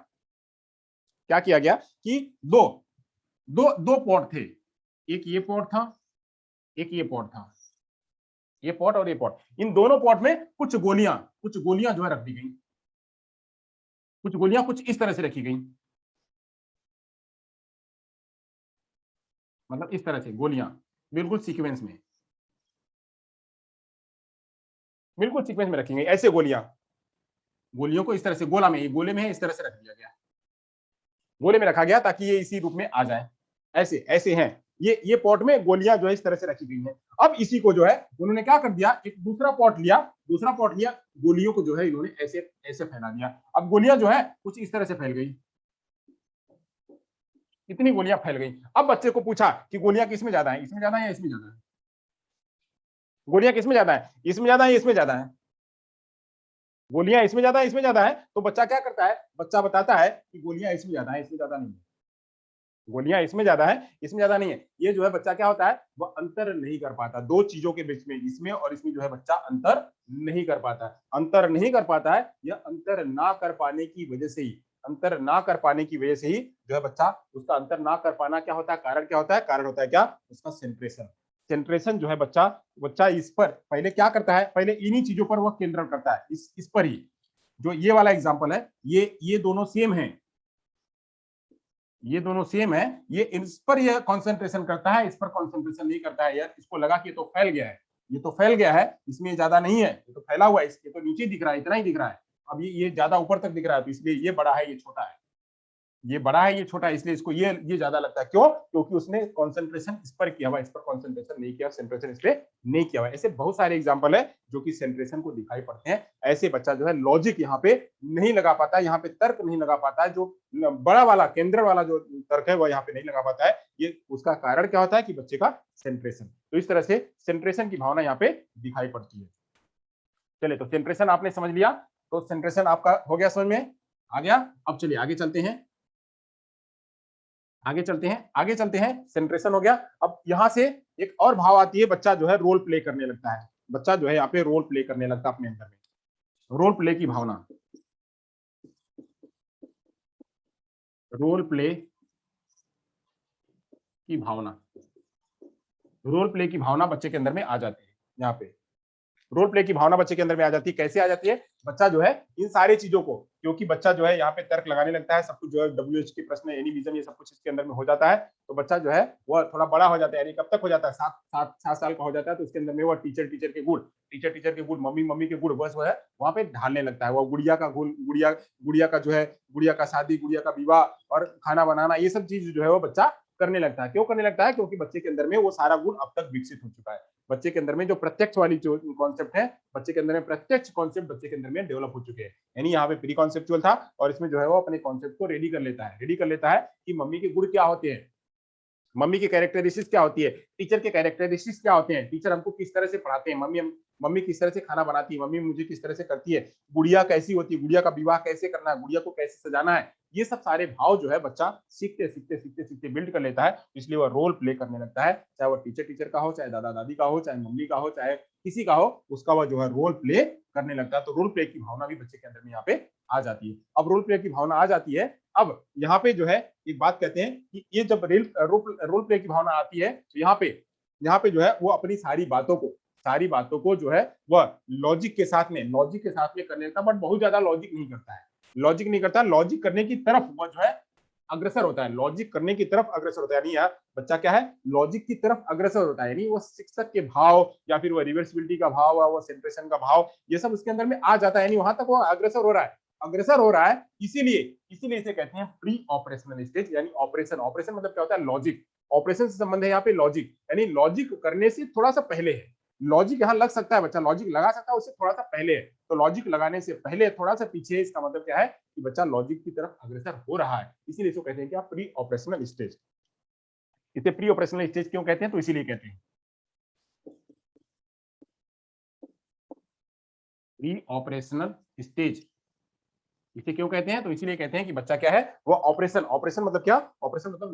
क्या किया गया कि दो दो दो पॉट थे, एक ये पॉट था, एक ये पॉट था, ये पॉट और ये पॉट, इन दोनों पॉट में कुछ गोलियां जो है रख दी गई, कुछ गोलियां कुछ इस तरह से रखी गई, मतलब इस तरह से गोलियां बिल्कुल सीक्वेंस में, बिल्कुल सीक्वेंस में रखी गई ऐसे गोलियों को इस तरह से गोले में है, इस तरह से रख दिया गया, गोले में रखा गया ताकि ये इसी रूप में आ जाए। ऐसे ऐसे हैं ये पॉट में गोलियां जो है इस तरह से रखी गई हैं। अब इसी को जो है उन्होंने क्या कर दिया, एक दूसरा पॉट लिया, गोलियों को जो है इन्होंने ऐसे ऐसे फैला दिया। अब गोलियां जो है कुछ इस तरह से फैल गई, इतनी गोलियां फैल गई। अब बच्चे को पूछा कि गोलियां किसमें ज्यादा है, इसमें ज्यादा है या इसमें ज्यादा है, गोलियां किसमें ज्यादा है, इसमें ज्यादा है, इसमें ज्यादा है, गोलियां इसमें ज्यादा है, इसमें ज्यादा है। तो बच्चा क्या करता है, बच्चा बताता है कि गोलियां इसमें ज्यादा है, इसमें ज्यादा नहीं है, गोलियां इसमें ज्यादा है, इसमें ज्यादा नहीं है। ये जो है बच्चा क्या होता है, वो अंतर नहीं कर पाता दो चीजों के बीच में, इसमें और इसमें जो है बच्चा अंतर नहीं कर पाता है, अंतर नहीं कर पाता है। यह अंतर ना कर पाने की वजह से ही, अंतर ना कर पाने की वजह से ही जो है बच्चा, उसका अंतर ना कर पाना क्या होता है, कारण क्या होता है, कारण होता है क्या, उसका सेंट्रेशन। सेंट्रेशन जो है बच्चा बच्चा इस पर पहले क्या करता है, पहले इन्हीं चीजों पर वह केंद्रण करता है, इस पर ही। जो ये वाला एग्जाम्पल है, ये दोनों सेम है, ये दोनों सेम है, ये इस पर यह कंसंट्रेशन करता है, इस पर कंसंट्रेशन नहीं करता है। यार इसको लगा कि ये तो फैल गया है, ये तो फैल गया है, इसमें ज्यादा नहीं है, ये तो फैला हुआ है, ये तो नीचे दिख रहा है, इतना ही दिख रहा है। अब ये ज्यादा ऊपर तक दिख रहा है, तो इसलिए ये बड़ा है, ये छोटा है, ये बड़ा है, ये छोटा है, इसलिए इसको ये ज्यादा लगता है। क्यों, क्योंकि उसने कंसंट्रेशन इस पर किया हुआ, इस पर कंसंट्रेशन नहीं किया, सेंट्रेशन इस पे नहीं किया हुआ। ऐसे बहुत सारे एग्जांपल है जो कि सेंट्रेशन को दिखाई पड़ते हैं। ऐसे बच्चा जो है लॉजिक यहाँ पे नहीं लगा पाता है, यहाँ पे तर्क नहीं लगा पाता है, जो बड़ा वाला केंद्र वाला जो तर्क है वो यहाँ पे नहीं लगा पाता है। ये उसका कारण क्या होता है कि बच्चे का सेंट्रेशन। तो इस तरह से सेंट्रेशन की भावना यहाँ पे दिखाई पड़ती है। चलिए, तो सेंट्रेशन आपने समझ लिया, तो सेंट्रेशन आपका हो गया समझ में आ गया। अब चलिए आगे चलते हैं, आगे चलते हैं। सेंट्रेशन हो गया। अब यहां से एक और भाव आती है, बच्चा जो है रोल प्ले करने लगता है, बच्चा जो है यहाँ पे रोल प्ले करने लगता है अपने अंदर में, रोल प्ले की भावना, रोल प्ले की भावना, रोल प्ले की भावना बच्चे के अंदर में आ जाती है। यहाँ पे रोल प्ले की भावना बच्चे के अंदर में आ जाती है। कैसे आ जाती है, बच्चा जो है इन सारी चीजों को, क्योंकि बच्चा जो है यहाँ पे तर्क लगाने लगता है, सब कुछ जो है डब्ल्यूएच के प्रश्न, एनिमिज्म, ये सब कुछ इसके अंदर में हो जाता है। तो बच्चा जो है वो थोड़ा बड़ा हो जाता है, यानी कब तक हो जाता है, 7 साल का हो जाता है। तो उसके अंदर में वो टीचर के गुण, मम्मी के गुण बस वो है वहां पे ढालने लगता है। वो गुड़िया का गुण, गुड़िया का जो है, गुड़िया का शादी, गुड़िया का विवाह और खाना बनाना, ये सब चीज जो है वो बच्चा करने लगता है। क्यों करने लगता है, क्योंकि बच्चे के अंदर में वो सारा गुण अब तक विकसित हो चुका है। बच्चे के अंदर में जो प्रत्यक्ष वाली जो कॉन्सेप्ट है, बच्चे के अंदर में प्रत्यक्ष कॉन्सेप्ट बच्चे के अंदर में डेवलप हो चुके हैं। यानी यहाँ पे प्री कॉन्सेप्चुअल था और इसमें जो है वो अपने कॉन्सेप्ट को रेडी कर लेता है, कि मम्मी के गुण क्या होते हैं, मम्मी की कैरेक्टरिस्टिक्स क्या होती है, टीचर के कैरेक्टरिस्टिक्स क्या होते हैं, टीचर हमको किस तरह से पढ़ाते हैं, मम्मी किस तरह से खाना बनाती है, मम्मी मुझे किस तरह से करती है, गुड़िया कैसी होती है, गुड़िया का विवाह कैसे करना है, गुड़िया को कैसे सजाना है, ये सब सारे भाव जो है बच्चा सीखते बिल्ड कर लेता है। इसलिए वह रोल प्ले करने लगता है, चाहे वो टीचर का हो, चाहे दादा दादी का हो, चाहे मम्मी का हो, चाहे किसी का हो, उसका वह जो है रोल प्ले करने लगता है। तो रोल प्ले की भावना भी बच्चे के अंदर में यहाँ पे आ जाती है। अब रोल प्ले की भावना आ जाती है, अब यहाँ पे जो है एक बात कहते हैं कि ये जब रोल प्ले की भावना आती है तो यहाँ पे जो है वो अपनी सारी बातों को जो है वह लॉजिक के साथ में करने लगता है, बट बहुत ज्यादा लॉजिक नहीं करता है, लॉजिक करने की तरफ वह जो है अग्रसर होता है, लॉजिक करने की तरफ अग्रसर होता है, यानी यार बच्चा क्या है, लॉजिक की तरफ अग्रसर होता है, यानी वो शिक्षक के भाव या फिर वो रिवर्सिबिलिटी का भाव, वो सेंट्रेशन का भाव, ये सब उसके अंदर में आ जाता है, यानी वहां तक वो अग्रसर हो रहा है। इसीलिए इसे कहते हैं प्री ऑपरेशनल स्टेज, यानी ऑपरेशन मतलब क्या होता है, लॉजिक, ऑपरेशन से संबंध है यहाँ पे लॉजिक, यानी लॉजिक करने से थोड़ा सा पहले है, लॉजिक यहाँ लग सकता है, बच्चा लॉजिक लगा सकता है, उससे थोड़ा सा पहले है, तो लॉजिक लगाने से पहले थोड़ा सा पीछे है, इसका मतलब क्या है कि बच्चा लॉजिक की तरफ अग्रसर हो रहा है, इसीलिए इसको कहते हैं क्या, प्री ऑपरेशनल स्टेज। इसे प्री ऑपरेशनल स्टेज क्यों कहते हैं, तो इसीलिए कहते हैं प्री ऑपरेशनल स्टेज, इसे क्यों कहते हैं, तो इसीलिए कहते हैं कि बच्चा क्या है, वो ऑपरेशन मतलब क्या, ऑपरेशन मतलब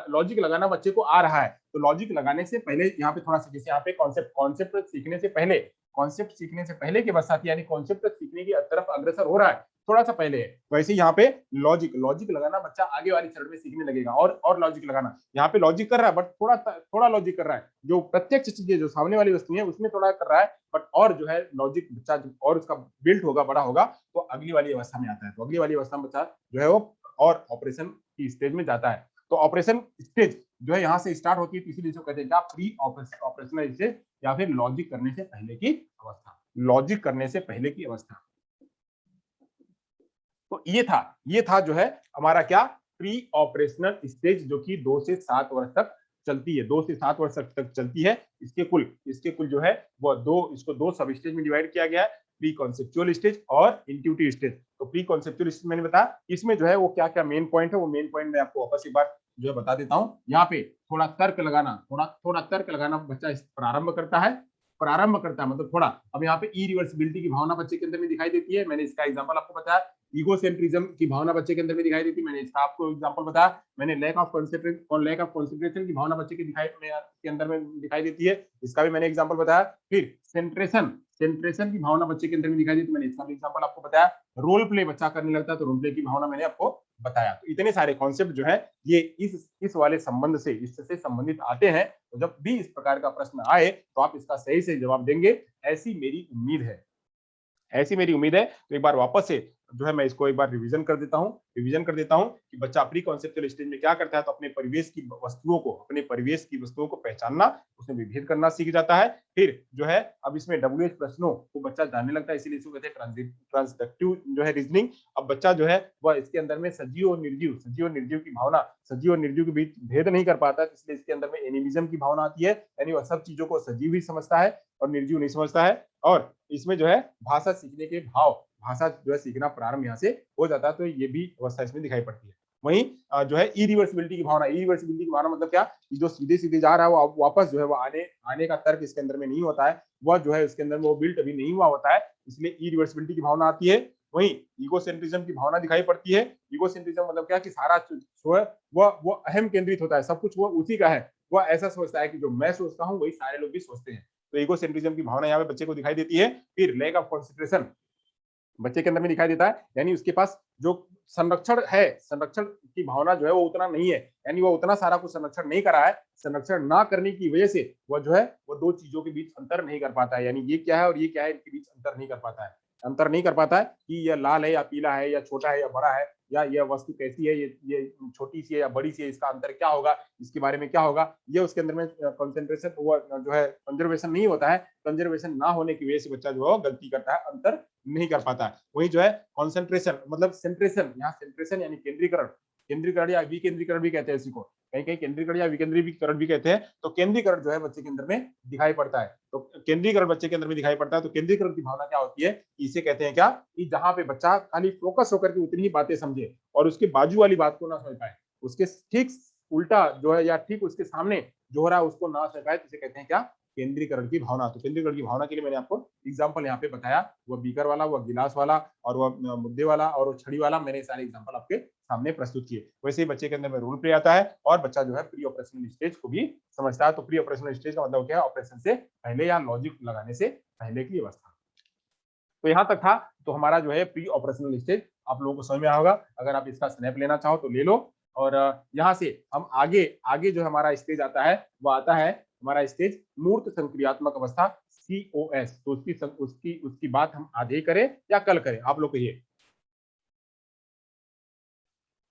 लॉजिक लगाना बच्चे को आ रहा है, तो लॉजिक लगाने से पहले यहाँ पे थोड़ा सा, जैसे यहाँ पे कॉन्सेप्ट सीखने से पहले की अवस्था थी, यानी कॉन्सेप्ट सीखने की तरफ अग्रसर हो रहा है, थोड़ा सा पहले है, वैसे यहाँ पे लॉजिक लगाना बच्चा आगे वाली चरण में सीखने लगेगा, और लॉजिक लगाना, यहाँ पे लॉजिक कर रहा है बट थोड़ा लॉजिक कर रहा है, जो प्रत्यक्ष चीजें जो सामने वाली वस्तु है उसमें थोड़ा कर रहा है, बट और जो है लॉजिक बच्चा और उसका बिल्ट होगा, बड़ा होगा, तो अगली वाली अवस्था में आता है, तो अगली वाली अवस्था में बच्चा जो है वो और ऑपरेशन की स्टेज में जाता है, तो ऑपरेशन स्टेज जो है यहाँ से स्टार्ट होती है, इसीलिए जो कहते हैं प्री ऑपरेशनल स्टेज या फिर लॉजिक करने से पहले की अवस्था। तो ये था जो है हमारा क्या, प्री ऑपरेशनल स्टेज, जो कि 2 से 7 वर्ष तक चलती है, 2 से 7 वर्ष तक चलती है। इसके कुल जो है वो इसको दो सब स्टेज में डिवाइड किया गया है, प्री कॉन्सेप्चुअल स्टेज और इंट्यूटिव स्टेज। तो प्री कॉन्सेप्चुअल स्टेज मैंने बताया, इसमें जो है वो क्या क्या मेन पॉइंट है, वो मेन पॉइंट मैं आपको वापस एक बार जो है बता देता हूँ। यहाँ पे थोड़ा तर्क लगाना बच्चा प्रारंभ करता है, मतलब थोड़ा, अब यहाँ पे इरिवर्सिबिलिटी की भावना बच्चे के अंदर में दिखाई देती है, मैंने इसका एग्जांपल आपको बताया, ईगोसेंट्रिज्म की भावना बच्चे के अंदर में दिखाई देती है, मैंने इसका आपको एग्जांपल बताया, मैंने लैक ऑफ कंसंट्रेशन की भावना बच्चे के अंदर में दिखाई देती है, इसका भी मैंने एग्जांपल बताया। फिर सेंट्रेशन की भावना बच्चे के अंदर में दिखाई देती है, मैंने इसका भी एग्जांपल आपको बताया। रोल प्ले बच्चा करने लगता है, तो रोल प्ले की भावना मैंने आपको बताया। तो इतने सारे कॉन्सेप्ट जो है ये इस वाले संबंध से, इससे संबंधित आते हैं। तो जब भी इस प्रकार का प्रश्न आए तो आप इसका सही से जवाब देंगे, ऐसी मेरी उम्मीद है। तो एक बार वापस से जो है मैं इसको एक बार रिवीजन कर देता हूं कि बच्चा प्री कॉन्सेप्चुअल स्टेज में क्या करता है, तो अपने परिवेश की वस्तुओं को पहचानना, उसमें विभेद करना सीख जाता है। फिर जो है अब इसमें WH प्रश्नों को बच्चा जानने लगता है, इसीलिए इसको कहते हैं ट्रांसडक्टिव जो है रीजनिंग। अब बच्चा जो है वह इसके अंदर में सजीव और निर्जीव के बीच भेद नहीं कर पाता, इसलिए इसके अंदर में एनिमिज्म की भावना आती है, यानी वह सब चीजों को सजीव ही समझता है और निर्जीव नहीं समझता है। और इसमें जो है भाषा सीखने के भाषा जो है सीखना प्रारंभ यहाँ से हो जाता है, तो ये भी अवस्था इसमें दिखाई पड़ती है। वहीं जो है इरिवर्सिबिलिटी की भावना मतलब क्या, जो सीधे जा रहा है वो वापस जो है वो आने का तर्क इसके अंदर में नहीं होता है, वह जो है इसके अंदर में वो बिल्ट अभी नहीं हुआ होता है, इसलिए इरिवर्सिबिलिटी की भावना आती है। वहीं ईगोसेंट्रिज्म की भावना दिखाई पड़ती है। ईगोसेंट्रिज्म मतलब क्या कि सारा जो है वो अहम केंद्रित होता है, सब कुछ वो उसी का है, वह ऐसा सोचता है कि जो मैं सोचता हूँ वही सारे लोग भी सोचते हैं, तो ईगोसेंट्रिज्म की भावना यहाँ पे बच्चे को दिखाई देती है। फिर लैक ऑफ कंसंट्रेशन बच्चे के अंदर में दिखाई देता है, यानी उसके पास जो संरक्षण की भावना जो है वो उतना नहीं है, यानी वो उतना सारा कुछ संरक्षण नहीं करा है, संरक्षण ना करने की वजह से वह जो है वो दो चीजों के बीच अंतर नहीं कर पाता है, यानी ये क्या है और ये क्या है, इनके बीच अंतर नहीं कर पाता है कि यह लाल है या पीला है या छोटा है या बड़ा है, या यह वस्तु कैसी है, ये छोटी सी है या बड़ी सी है, इसका अंतर क्या होगा, इसके बारे में क्या होगा, ये उसके अंदर में कंसंट्रेशन जो है कंजर्वेशन नहीं होता है। कंजर्वेशन ना होने की वजह से बच्चा जो है गलती करता है, अंतर नहीं कर पाता है। वही जो है कॉन्सेंट्रेशन मतलब सेंट्रेशन, यहाँ सेंट्रेशन यानी केंद्रीकरण, केंद्रीकरण या विकेंद्रीकरण भी कहते हैं इसी को, कहीं कहीं केंद्रीकरण या विकेंद्रीकरण भी कहते हैं। तो केंद्रीकरण जो है बच्चे के अंदर में दिखाई पड़ता है, तो केंद्रीकरण बच्चे के अंदर में दिखाई पड़ता है। तो केंद्रीकरण की भावना क्या होती है, इसे कहते हैं क्या, कि जहां पे बच्चा खाली फोकस होकर के उतनी ही बातें समझे और उसके बाजू वाली बात को ना समझ पाए, उसके ठीक उल्टा जो है या ठीक उसके सामने जो हो रहा है उसको ना समझ पाए, तो इसे कहते हैं क्या, केंद्रीकरण की भावना। तो केंद्रीकरण की भावना के लिए मैंने आपको एग्जाम्पल यहाँ पे बताया, वो बीकर वाला, वो गिलास वाला, और वो मुद्दे वाला, और वो छड़ी वाला, मैंने सारे एग्जाम्पल आपके सामने प्रस्तुत किए। वैसे ही बच्चे के अंदर में रूल प्ले आता है और बच्चा जो है प्री ऑपरेशनल स्टेज को भी समझता है। तो प्री ऑपरेशनल स्टेज का मतलब क्या है, ऑपरेशन से पहले या लॉजिक लगाने से पहले की अवस्था। तो यहाँ तक था। तो हमारा जो है प्री ऑपरेशनल स्टेज आप लोगों को समझ में आया होगा। अगर आप इसका स्नैप लेना चाहो तो ले लो। और यहाँ से हम आगे आगे जो हमारा स्टेज आता है, वो आता है हमारा स्टेज मूर्त संक्रियात्मक अवस्था, COS। तो उसकी उसकी उसकी बात हम आज ही करें या कल करें, आप लोग कहिए।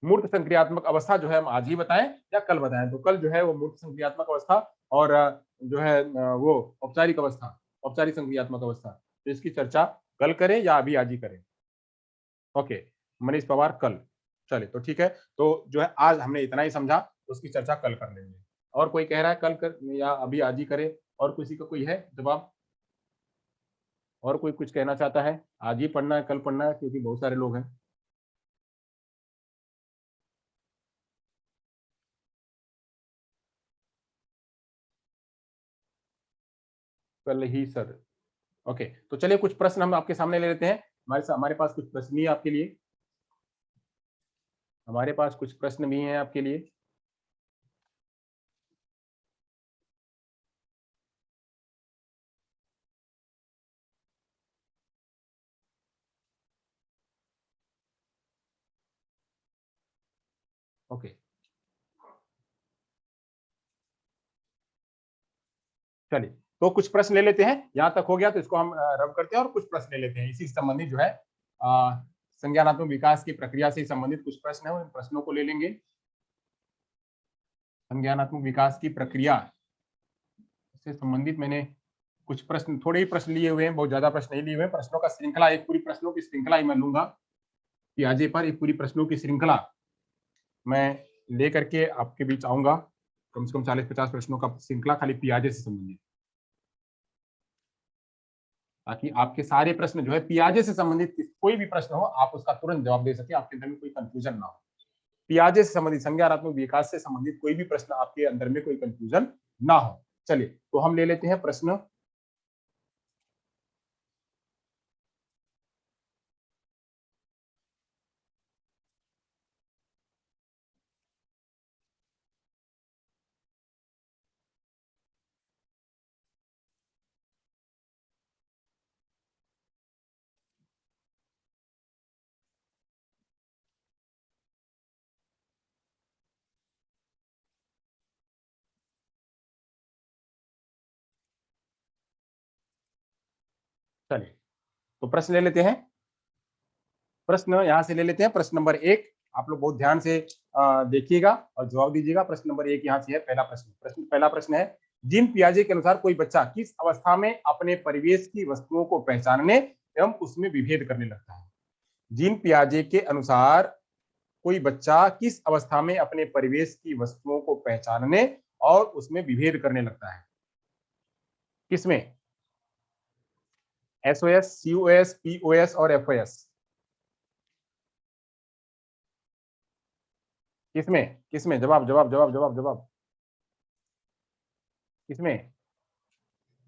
मूर्त संक्रियात्मक अवस्था जो है हम आज ही बताएं या कल बताएं। तो कल जो है वो मूर्त संक्रियात्मक अवस्था, और जो है वो औपचारिक अवस्था, औपचारिक संक्रियात्मक अवस्था, तो इसकी चर्चा कल करें या अभी आज ही करें। ओके, मनीष पवार कल। चलिए तो ठीक है। तो जो है आज हमने इतना ही समझा, उसकी चर्चा कल कर लेंगे। और कोई कह रहा है कल कर या अभी आज ही करें, और किसी का कोई है जवाब, और कोई कुछ कहना चाहता है, आज ही पढ़ना है कल पढ़ना है, क्योंकि बहुत सारे लोग हैं। कल ही सर। ओके, तो चलिए कुछ प्रश्न हम आपके सामने ले लेते हैं। हमारे पास कुछ प्रश्न भी है आपके लिए, हमारे पास कुछ प्रश्न भी हैं आपके लिए। ओके, चलिए तो कुछ प्रश्न ले लेते हैं। यहाँ तक हो गया तो इसको हम रब करते हैं और कुछ प्रश्न ले लेते हैं इसी से संबंधित जो है संज्ञानात्मक विकास की प्रक्रिया से संबंधित कुछ प्रश्न है, उन प्रश्नों को ले लेंगे। संज्ञानात्मक विकास की प्रक्रिया से संबंधित मैंने कुछ प्रश्न, थोड़े ही प्रश्न लिए हुए हैं, बहुत ज्यादा प्रश्न नहीं लिए हुए हैं। प्रश्नों का श्रृंखला, एक पूरी प्रश्नों की श्रृंखला ही मैं लूंगा कि आज पर एक पूरी प्रश्नों की श्रृंखला मैं लेकर के आपके बीच आऊंगा। कम से कम 40-50 प्रश्नों का श्रृंखला खाली पियाजे से संबंधित, ताकि आपके सारे प्रश्न जो है पियाजे से संबंधित कोई भी प्रश्न हो आप उसका तुरंत जवाब दे सके, आपके अंदर में कोई कंफ्यूजन ना हो। पियाजे से संबंधित, संज्ञानात्मक विकास से संबंधित कोई भी प्रश्न आपके अंदर में कोई कंफ्यूजन ना हो। चलिए तो हम ले लेते हैं प्रश्न। चलिए तो प्रश्न ले लेते हैं। प्रश्न यहां से ले लेते हैं। प्रश्न नंबर 1 आप लोग बहुत ध्यान से देखिएगा और जवाब दीजिएगा। प्रश्न नंबर 1 यहाँ से है। पहला प्रश्न, पहला प्रश्न है, जीन पियाजे के अनुसार कोई बच्चा किस अवस्था में अपने परिवेश की वस्तुओं को पहचानने एवं उसमें विभेद करने लगता है? जीन पियाजे के अनुसार कोई बच्चा किस अवस्था में अपने परिवेश की वस्तुओं को पहचानने और उसमें विभेद करने लगता है? किसमें? SOS, COS, POS और FOS? किसमें? किसमें? जवाब जवाब जवाब जवाब जवाब। किसमें?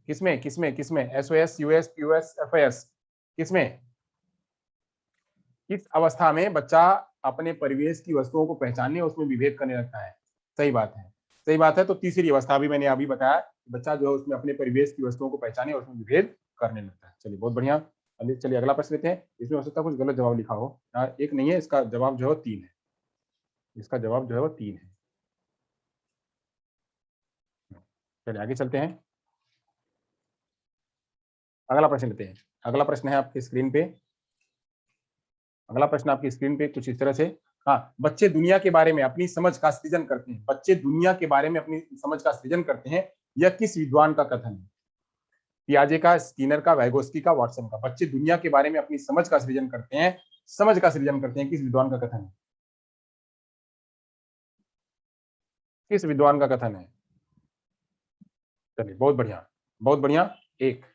किसमें किसमें किसमें? SOS, COS, POS, FOS? किसमें? किस अवस्था में बच्चा अपने परिवेश की वस्तुओं को पहचानने और उसमें विभेद करने लगता है? सही बात है, सही बात है। तो तीसरी अवस्था भी मैंने अभी बताया, बच्चा जो है उसमें अपने परिवेश की वस्तुओं को पहचाने और उसमें विभेद करने लगता है। चलिए बहुत बढ़िया। चलिए अगला प्रश्न लेते हैं। इसमें हो सकता है कुछ गलत जवाब लिखा हो। एक नहीं है, इसका जवाब जो है 3 है। इसका जवाब जो है वो 3 है। चलिए आगे चलते हैं। अगला प्रश्न लेते हैं। अगला प्रश्न है आपकी स्क्रीन पे। अगला प्रश्न आपकी स्क्रीन पे कुछ इस तरह से, हाँ, बच्चे दुनिया के बारे में अपनी समझ का सृजन करते हैं। बच्चे दुनिया के बारे में अपनी समझ का सृजन करते हैं, यह किस विद्वान का कथन है? पियाजे का, स्किनर का, वैगोस्की का, वाटसन का? बच्चे दुनिया के बारे में अपनी समझ का सृजन करते हैं, समझ का सृजन करते हैं, किस विद्वान का कथन है? किस विद्वान का कथन है? चलिए बहुत बढ़िया, बहुत बढ़िया। एक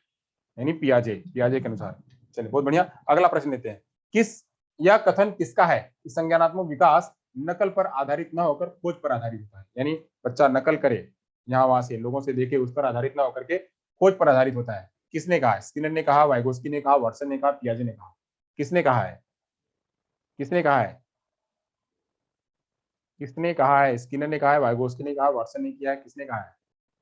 यानी पियाजे के अनुसार। चलिए बहुत बढ़िया। अगला प्रश्न लेते हैं। किस यह कथन किसका है कि संज्ञानात्मक विकास नकल पर आधारित न होकर खोज पर आधारित होता है? यानी बच्चा नकल करे यहाँ वहां से, लोगों से देखे, उस पर आधारित न होकर के खोज पर आधारित होता है। किसने कहा? स्किनर ने कहा, वाइगोस्की ने कहा, वाटसन ने कहा, पियाजे ने कहा। किसने कहा है? किसने कहा है? किसने कहा है? स्किनर ने कहा है, वाइगोस्की ने कहा, वाटसन ने किया है, किसने कहा है?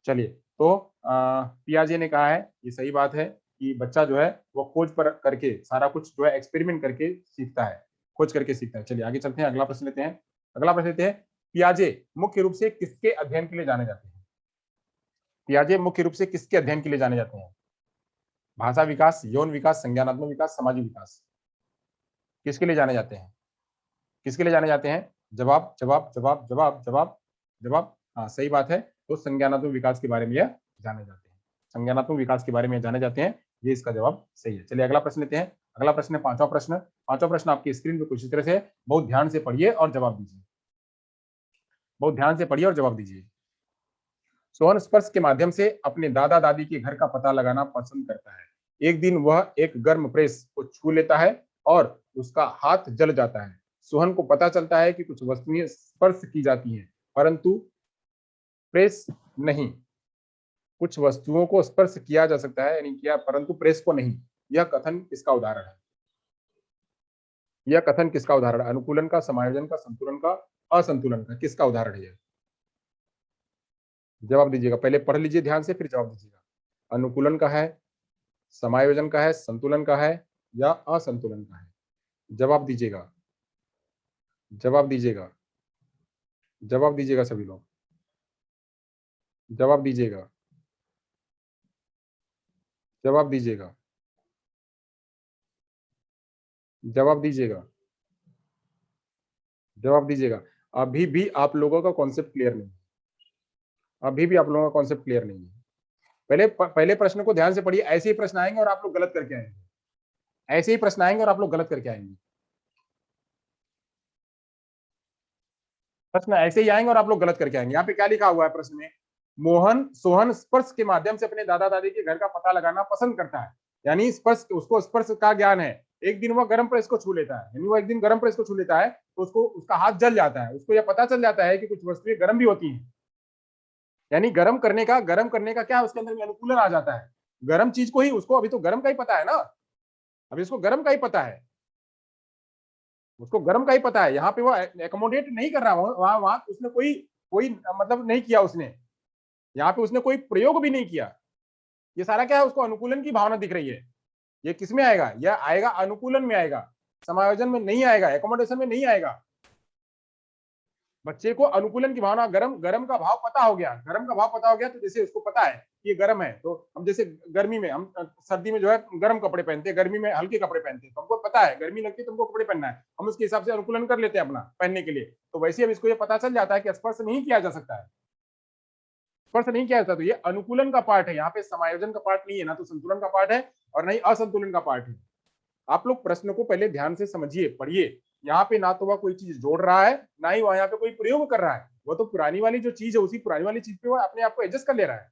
चलिए तो पियाजे ने कहा है, ये सही बात है कि बच्चा जो है वो खोज पर करके सारा कुछ जो है एक्सपेरिमेंट करके सीखता है, खोज करके सीखता है। चलिए आगे चलते हैं, अगला प्रश्न लेते हैं। अगला प्रश्न लेते हैं। पियाजे मुख्य रूप से किसके अध्ययन के लिए जाने जाते हैं? पियाजे मुख्य रूप से किसके अध्ययन के लिए जाने जाते हैं? भाषा विकास, यौन विकास, संज्ञानात्मक विकास, सामाजिक विकास। किसके लिए जाने जाते हैं? किसके लिए जाने जाते हैं? जवाब जवाब जवाब जवाब जवाब जवाब। हाँ सही बात है। तो संज्ञानात्मक विकास के बारे में यह जाने जाते हैं। संज्ञानात्मक विकास के बारे में जाने जाते हैं, ये इसका जवाब सही है। चलिए अगला प्रश्न लेते हैं। अगला प्रश्न है पांचवा प्रश्न। पांचवा प्रश्न आपकी स्क्रीन पे कुछ इस तरह से, बहुत ध्यान से पढ़िए और जवाब दीजिए। बहुत ध्यान से पढ़िए और जवाब दीजिए। सोहन स्पर्श के माध्यम से अपने दादा दादी के घर का पता लगाना पसंद करता है। एक दिन वह एक गर्म प्रेस को छू लेता है और उसका हाथ जल जाता है। सोहन को पता चलता है कि कुछ वस्तुएं स्पर्श की जाती हैं, परंतु प्रेस नहीं। कुछ वस्तुओं को स्पर्श किया जा सकता है यानी किया, परंतु प्रेस को नहीं। यह कथन किसका उदाहरण है? यह कथन किसका उदाहरण है? अनुकूलन का, समायोजन का, संतुलन का, असंतुलन का? किसका उदाहरण है यह? जवाब दीजिएगा। पहले पढ़ लीजिए ध्यान से, फिर जवाब दीजिएगा। अनुकूलन का है, समायोजन का है, संतुलन का है, या असंतुलन का है? जवाब दीजिएगा। जवाब दीजिएगा। जवाब दीजिएगा सभी लोग। जवाब दीजिएगा। जवाब दीजिएगा। जवाब दीजिएगा। जवाब दीजिएगा। अभी भी आप लोगों का कॉन्सेप्ट क्लियर नहीं है। अभी भी आप लोगों का कॉन्सेप्ट क्लियर नहीं है। पहले प्रश्न को ध्यान से पढ़िए। ऐसे ही प्रश्न आएंगे और आप लोग गलत करके आएंगे। ऐसे ही प्रश्न आएंगे और आप लोग गलत करके आएंगे। प्रश्न ऐसे ही आएंगे और आप लोग गलत करके आएंगे। यहाँ पे क्या लिखा हुआ है प्रश्न में? मोहन सोहन स्पर्श के माध्यम से अपने दादा दादी के घर का पता लगाना पसंद करता है। यानी स्पर्श, उसको स्पर्श का ज्ञान है। एक दिन वह गर्म प्रेस को छू लेता है, यानी वो एक दिन गर्म प्रेस को छू लेता है तो उसको, उसका हाथ जल जाता है। उसको यह पता चल जाता है कि कुछ वस्तुएं गर्म भी होती हैं। यानी गर्म करने का क्या है, उसके अंदर में अनुकूलन आ जाता है। गर्म चीज को ही, उसको अभी तो गर्म का ही पता है ना, अभी उसको गर्म का ही पता है। उसको गर्म का ही पता है। यहाँ पे वो एकोमोडेट नहीं कर रहा, वहां वहां उसने कोई कोई मतलब नहीं किया उसने। यहाँ पे उसने कोई प्रयोग भी नहीं किया। ये सारा क्या है, उसको अनुकूलन की भावना दिख रही है। ये किस में आएगा? यह आएगा अनुकूलन में आएगा, समायोजन में नहीं आएगा, एकोमोडेशन में नहीं आएगा। बच्चे को अनुकूलन की भावना, गरम गरम का भाव पता हो गया। गरम का भाव पता हो गया तो जैसे उसको पता है कि ये गर्म है, तो हम जैसे गर्मी में, हम सर्दी में जो है गर्म कपड़े पहनते हैं, गर्मी में हल्के कपड़े पहनते हैं, तो हमको पता है गर्मी लगती है तो हमको कपड़े पहनना है, हम उसके हिसाब से अनुकूलन कर लेते हैं अपना पहनने के लिए। तो वैसे अब इसको ये पता चल जाता है कि स्पर्श नहीं किया जा सकता है, स्पर्श नहीं किया जाता, तो ये अनुकूलन का पार्ट है। यहाँ पे समायोजन का पार्ट नहीं है, ना तो संतुलन का पार्ट है और नहीं असंतुलन का पार्ट है। आप लोग प्रश्न को पहले ध्यान से समझिए, पढ़िए। यहाँ पे ना तो वह कोई चीज जोड़ रहा है, ना ही वह यहाँ पे कोई प्रयोग कर रहा है। वो तो पुरानी वाली जो चीज है, उसी पुरानी वाली चीज पे वो अपने आप को एडजस्ट कर ले रहा है।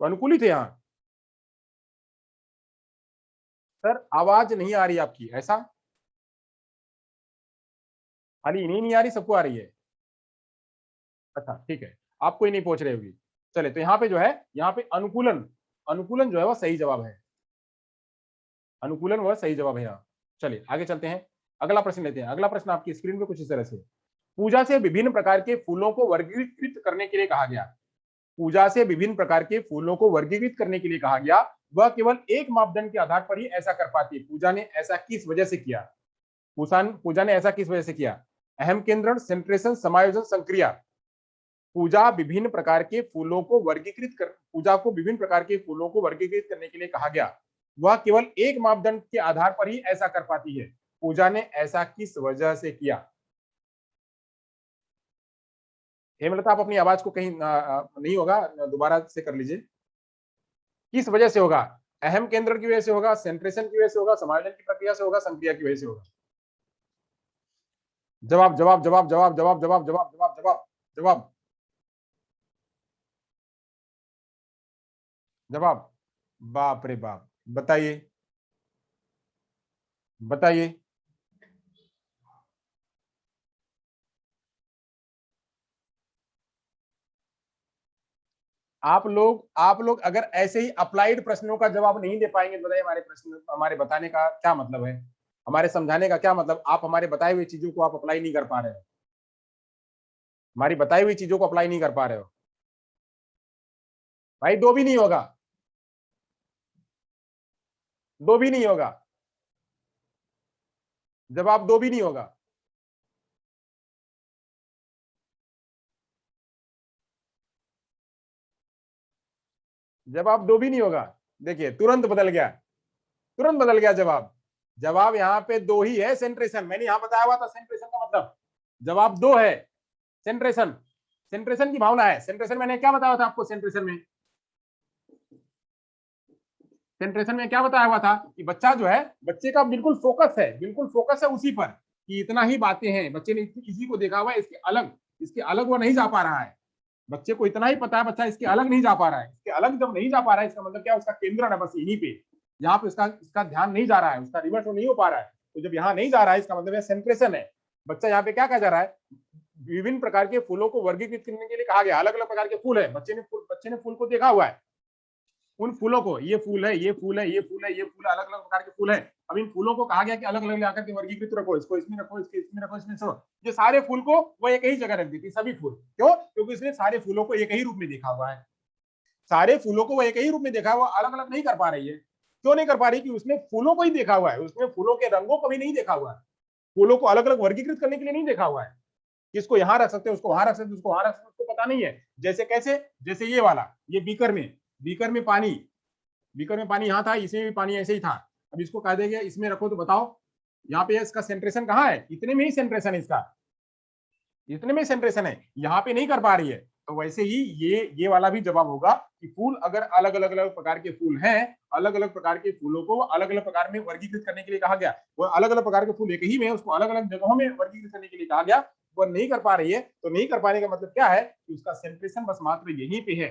तो अनुकूलित है यहाँ। सर आवाज नहीं आ रही आपकी, ऐसा? खाली इन्हीं नहीं आ रही, सबको आ रही है? अच्छा ठीक है, आपको ही नहीं पहुंच रही होगी। चले तो यहाँ पे जो है, यहाँ पे अनुकूलन, अनुकूलन जो है वह सही जवाब है। अनुकूलन वह सही जवाब है यहाँ। चलिए आगे चलते हैं, अगला प्रश्न लेते हैं। अगला प्रश्न आपकी स्क्रीन पे कुछ इस तरह से। पूजा से विभिन्न प्रकार के फूलों को वर्गीकृत करने के लिए कहा गया। पूजा से विभिन्न प्रकार के फूलों को वर्गीकृत करने के लिए कहा गया। वह केवल एक मापदंड के आधार पर ही ऐसा कर पाती है। पूजा ने ऐसा किस वजह से किया? पूजा ने ऐसा किस वजह से किया? अहम केंद्रण, सेंट्रेशन, समायोजन, संक्रिया। पूजा विभिन्न प्रकार के फूलों को वर्गीकृत कर पूजा को विभिन्न प्रकार के फूलों को वर्गीकृत करने के लिए कहा गया। वह केवल एक मापदंड के आधार पर ही ऐसा कर पाती है। पूजा ने ऐसा किस वजह से किया? हेमलता, आप अपनी आवाज को कहीं नहीं होगा, दोबारा से कर लीजिए। किस वजह से होगा? अहम केंद्र की वजह से होगा, सेंट्रेशन की वजह से होगा, समायोजन की प्रक्रिया से होगा, संक्रिया की वजह से होगा? जवाब जवाब जवाब जवाब जवाब जवाब जवाब जवाब जवाब जवाब। जवाब, बाप रे बाप, बताइए, बताइए। आप लोग अगर ऐसे ही अप्लाइड प्रश्नों का जवाब नहीं दे पाएंगे तो बताइए हमारे प्रश्न, हमारे बताने का क्या मतलब है, हमारे समझाने का क्या मतलब। आप हमारे बताए हुए चीजों को आप अप्लाई नहीं कर पा रहे हो, हमारी बताई हुई चीजों को अप्लाई नहीं कर पा रहे हो। भाई दो भी नहीं होगा, दो भी नहीं होगा, जवाब दो भी नहीं होगा। जवाब दो भी नहीं होगा। देखिए तुरंत बदल गया, तुरंत बदल गया जवाब। जवाब यहाँ पे दो ही है, सेंट्रेशन। मैंने यहाँ बताया हुआ था सेंट्रेशन का मतलब, जवाब दो है, सेंट्रेशन। सेंट्रेशन की भावना है। सेंट्रेशन मैंने क्या बताया था आपको, सेंट्रेशन में, सेंट्रेशन में क्या बताया हुआ था कि बच्चा जो है, बच्चे का बिल्कुल फोकस है, बिल्कुल फोकस है उसी पर, कि इतना ही बातें हैं। बच्चे ने इसी को देखा हुआ है, इसके अलग वो नहीं जा पा रहा है। बच्चे को इतना ही पता है, बच्चा इसके अलग नहीं जा पा रहा है। इसके अलग जब नहीं जा पा रहा है, इसका मतलब क्या, उसका केंद्र है बस यहीं पे, यहाँ पे उसका इसका ध्यान नहीं जा रहा है, उसका रिवर्स नहीं हो पा रहा है। तो जब यहाँ नहीं जा रहा है, इसका मतलब सेंट्रेशन है। बच्चा यहाँ पे क्या कहा जा रहा है, विभिन्न प्रकार के फूलों को वर्गीकृत करने के लिए कहा गया। अलग अलग प्रकार के फूल है, बच्चे ने फूल को देखा हुआ है, उन फूलों को, ये फूल है, ये फूल है, ये फूल है, ये फूल, अलग अलग प्रकार के फूल है। अब इन फूलों को कहा गया कि अलग अलग लाकर के वर्गीकृत रखो, इसको इसमें रखो, इसके इसमें रखो, इसमें रखो। ये सारे फूल को वो एक ही जगह रख देती, सभी फूल। क्यों? क्योंकि इसने सारे फूलों को एक ही रूप में देखा हुआ है। सारे फूलों को वो एक ही रूप में देखा हुआ, अलग अलग नहीं कर पा रही है। क्यों नहीं कर पा रही? कि उसने फूलों को ही देखा हुआ है, उसने फूलों के रंगों को भी नहीं देखा हुआ है, फूलों को अलग अलग वर्गीकृत करने के लिए नहीं देखा हुआ है। इसको यहाँ रख सकते हैं, उसको वहां रख सकते हैं, उसको वहां रख सकते हैं, उसको पता नहीं है। जैसे कैसे? जैसे ये वाला, ये बीकर में पानी यहाँ था, इसमें भी पानी ऐसे ही था। अब इसको कह देंगे इसमें रखो, तो बताओ यहाँ पे इसका सेंट्रेशन कहाँ है? इतने में ही सेंट्रेशन है इसका, इतने में सेंट्रेशन है, यहाँ पे नहीं कर पा रही है। तो वैसे ही ये वाला भी जवाब होगा कि फूल अगर अलग अलग अलग प्रकार के फूल हैं, अलग अलग प्रकार के फूलों को अलग अलग प्रकार में वर्गीकृत करने के लिए कहा गया। वो अलग अलग प्रकार के फूल एक ही में, उसको अलग अलग जगहों में वर्गीकृत करने के लिए कहा गया, वो नहीं कर पा रही है। तो नहीं कर पाने का मतलब क्या है कि उसका सेंट्रेशन बस मात्र यहीं पे है,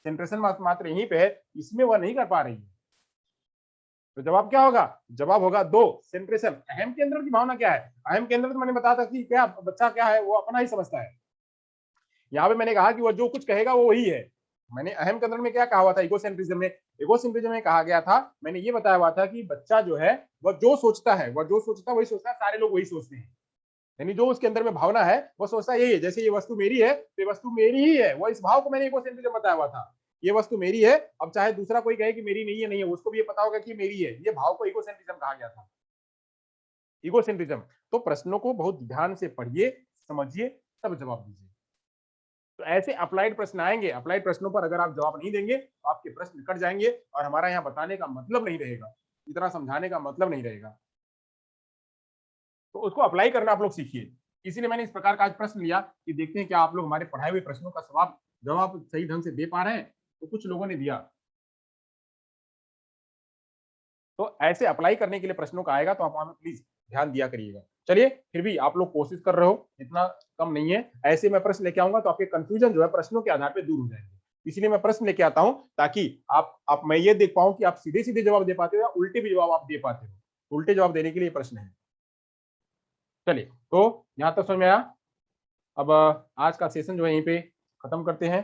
सेंट्रेशन मात्र यहीं पे है, इसमें वह नहीं कर पा रही है। तो जवाब क्या होगा? जवाब होगा दो, सेंट्रेशन। अहम केंद्र की भावना क्या है? अहम केंद्र तो मैंने बताया था कि क्या बच्चा क्या है, वो अपना ही समझता है। यहाँ पे मैंने कहा कि वो जो कुछ कहेगा वो वही है। मैंने अहम केंद्र में क्या कहा हुआ था, इगोसेंट्रिज्म में, इगोसेंट्रिज्म में कहा गया था, मैंने ये बताया हुआ था कि बच्चा जो है, वह जो सोचता है, वह जो सोचता है वही सोचता है, सारे लोग वही सोचते हैं। यानी जो उसके अंदर में भावना है, वो सोचता यही है। जैसे ये वस्तु मेरी है, तो ये वस्तु मेरी ही है, वो इस भाव को मैंने इगोसेंट्रिज्म बताया हुआ था। ये वस्तु मेरी है, अब चाहे दूसरा कोई कहे कि मेरी नहीं है, नहीं है, उसको भी ये पता होगा कि मेरी है। ये भाव को इगोसेंट्रिज्म कहा गया था, इगोसेंट्रिज्म। तो प्रश्नों को बहुत ध्यान से पढ़िए, समझिए, तब जवाब दीजिए। तो ऐसे अप्लाइड प्रश्न आएंगे, अप्लाइड प्रश्नों पर अगर आप जवाब नहीं देंगे तो आपके प्रश्न कट जाएंगे, और हमारा यहाँ बताने का मतलब नहीं रहेगा, इतना समझाने का मतलब नहीं रहेगा। तो उसको अप्लाई करना आप लोग सीखिए। इसीलिए मैंने इस प्रकार का आज प्रश्न लिया कि देखते हैं क्या आप लोग हमारे पढ़ाए हुए प्रश्नों का जवाब सही ढंग से दे पा रहे हैं। तो कुछ लोगों ने दिया। तो ऐसे अप्लाई करने के लिए प्रश्नों का आएगा, तो आप हमें प्लीज ध्यान दिया करिएगा। चलिए, फिर भी आप लोग कोशिश कर रहे हो, इतना कम नहीं है। ऐसे मैं प्रश्न लेके आऊंगा तो आपके कंफ्यूजन जो है प्रश्नों के आधार पर दूर हो जाएंगे। इसलिए मैं प्रश्न लेके आता हूं, ताकि आप मैं ये देख पाऊं कि आप सीधे सीधे जवाब दे पाते हो या उल्टे भी जवाब आप दे पाते हो। उल्टे जवाब देने के लिए प्रश्न है। चलिए, तो यहां तक समझ में आया। अब आज का सेशन जो है यहीं पे खत्म करते हैं।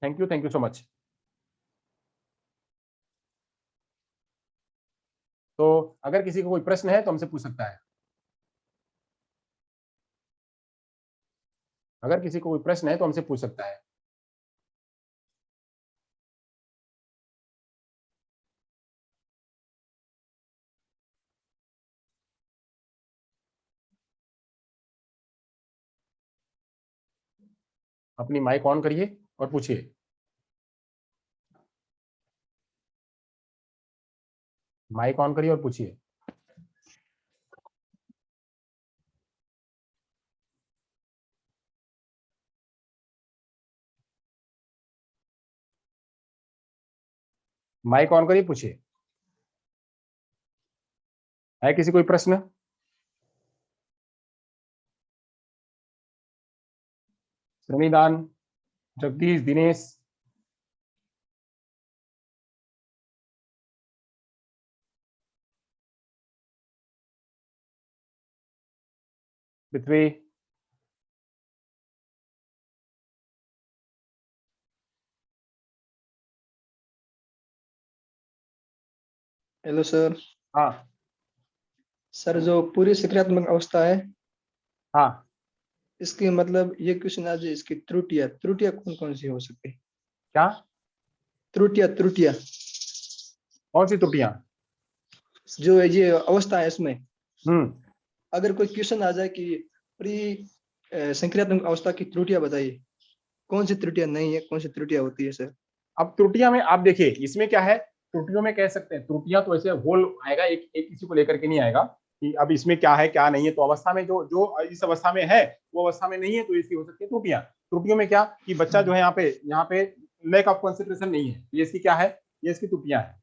Thank you so much. तो अगर किसी को कोई प्रश्न है तो हमसे पूछ सकता है। अगर किसी को कोई प्रश्न है तो हमसे पूछ सकता है। अपनी माइक ऑन करिए और पूछिए। माइक ऑन करिए और पूछिए। माइक ऑन करिए, पूछिए। है किसी कोई प्रश्न? श्रीनिदान, जगदीश, दिनेश, पृथ्वी। Hello sir. हाँ सर जो पूरी सकारात्मक अवस्था है, हाँ, इसकी मतलब ये क्वेश्चन आज इसकी त्रुटियां त्रुटियां कौन कौन सी हो सकती है? क्या? त्रुटियां त्रुटियां कौन सी त्रुटियां? जो ये अवस्था है इसमें, हम्म। अगर कोई क्वेश्चन आ जाए कि प्री संक्रियात्मक अवस्था की त्रुटियां बताइए, कौन सी त्रुटियां नहीं है, कौन सी त्रुटियां होती है सर? अब त्रुटियां में आप देखिए, इसमें क्या है, त्रुटियों में कह सकते हैं, त्रुटियां तो ऐसे होल आएगा, एक एक किसी को लेकर के नहीं आएगा कि अब इसमें क्या है क्या नहीं है। तो अवस्था में जो जो इस अवस्था में है वो अवस्था में नहीं है, तो इसकी हो सकती है त्रुटियां। त्रुटियों में क्या कि बच्चा जो है यहाँ पे लैक ऑफ कंसंट्रेशन नहीं है, ये इसकी क्या है, ये इसकी त्रुटियां है।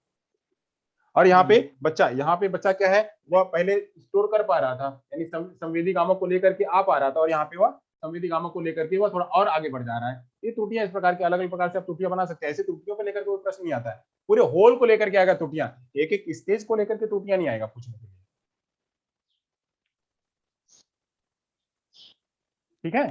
और यहाँ पे बच्चा क्या है, वह पहले स्टोर कर पा रहा था, यानी संवेदी गामक को लेकर के आ पा रहा था, और यहाँ पे वह संवेदी गामक को लेकर के वह थोड़ा और आगे बढ़ जा रहा है। ये त्रुटियां इस प्रकार के अलग अलग प्रकार से आप त्रुटियां बना सकते हैं। ऐसे त्रुटियों को लेकर के कोई प्रश्न नहीं आता है, पूरे होल को लेकर के आएगा त्रुटियां, एक एक स्टेज को लेकर के त्रुटियां नहीं आएगा पूछने के लिए। ठीक है।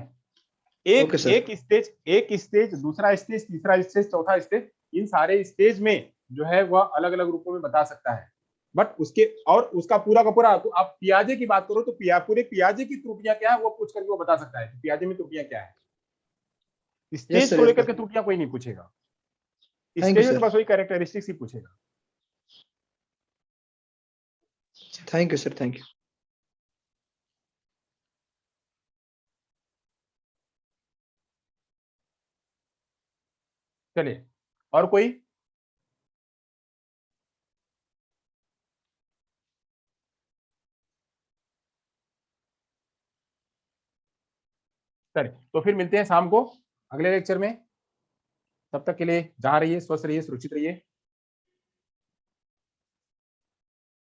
एक ओके सर। एक स्टेज, दूसरा स्टेज, तीसरा स्टेज, चौथा स्टेज, इन सारे स्टेज में जो है वह अलग अलग रूपों में बता सकता है। बट उसके और उसका पूरा का पूरा, तो आप पियाजे की बात करो तो पूरे पियाजे की त्रुटियां क्या है वो पूछ करके वो बता सकता है कि पियाजे में त्रुटियां क्या है। यस स्टेज सर, को यस लेकर के सर। त्रुटियां कोई नहीं पूछेगा, थैंक यू स्टेज में तो सर। बस वही कैरेक्टरिस्टिक्स ही पूछेगा। Thank you sir, thank you. चलिए, और कोई? चलिए, तो फिर मिलते हैं शाम को अगले लेक्चर में। तब तक के लिए जहां रहिए, स्वस्थ रहिए, सुरक्षित रहिए।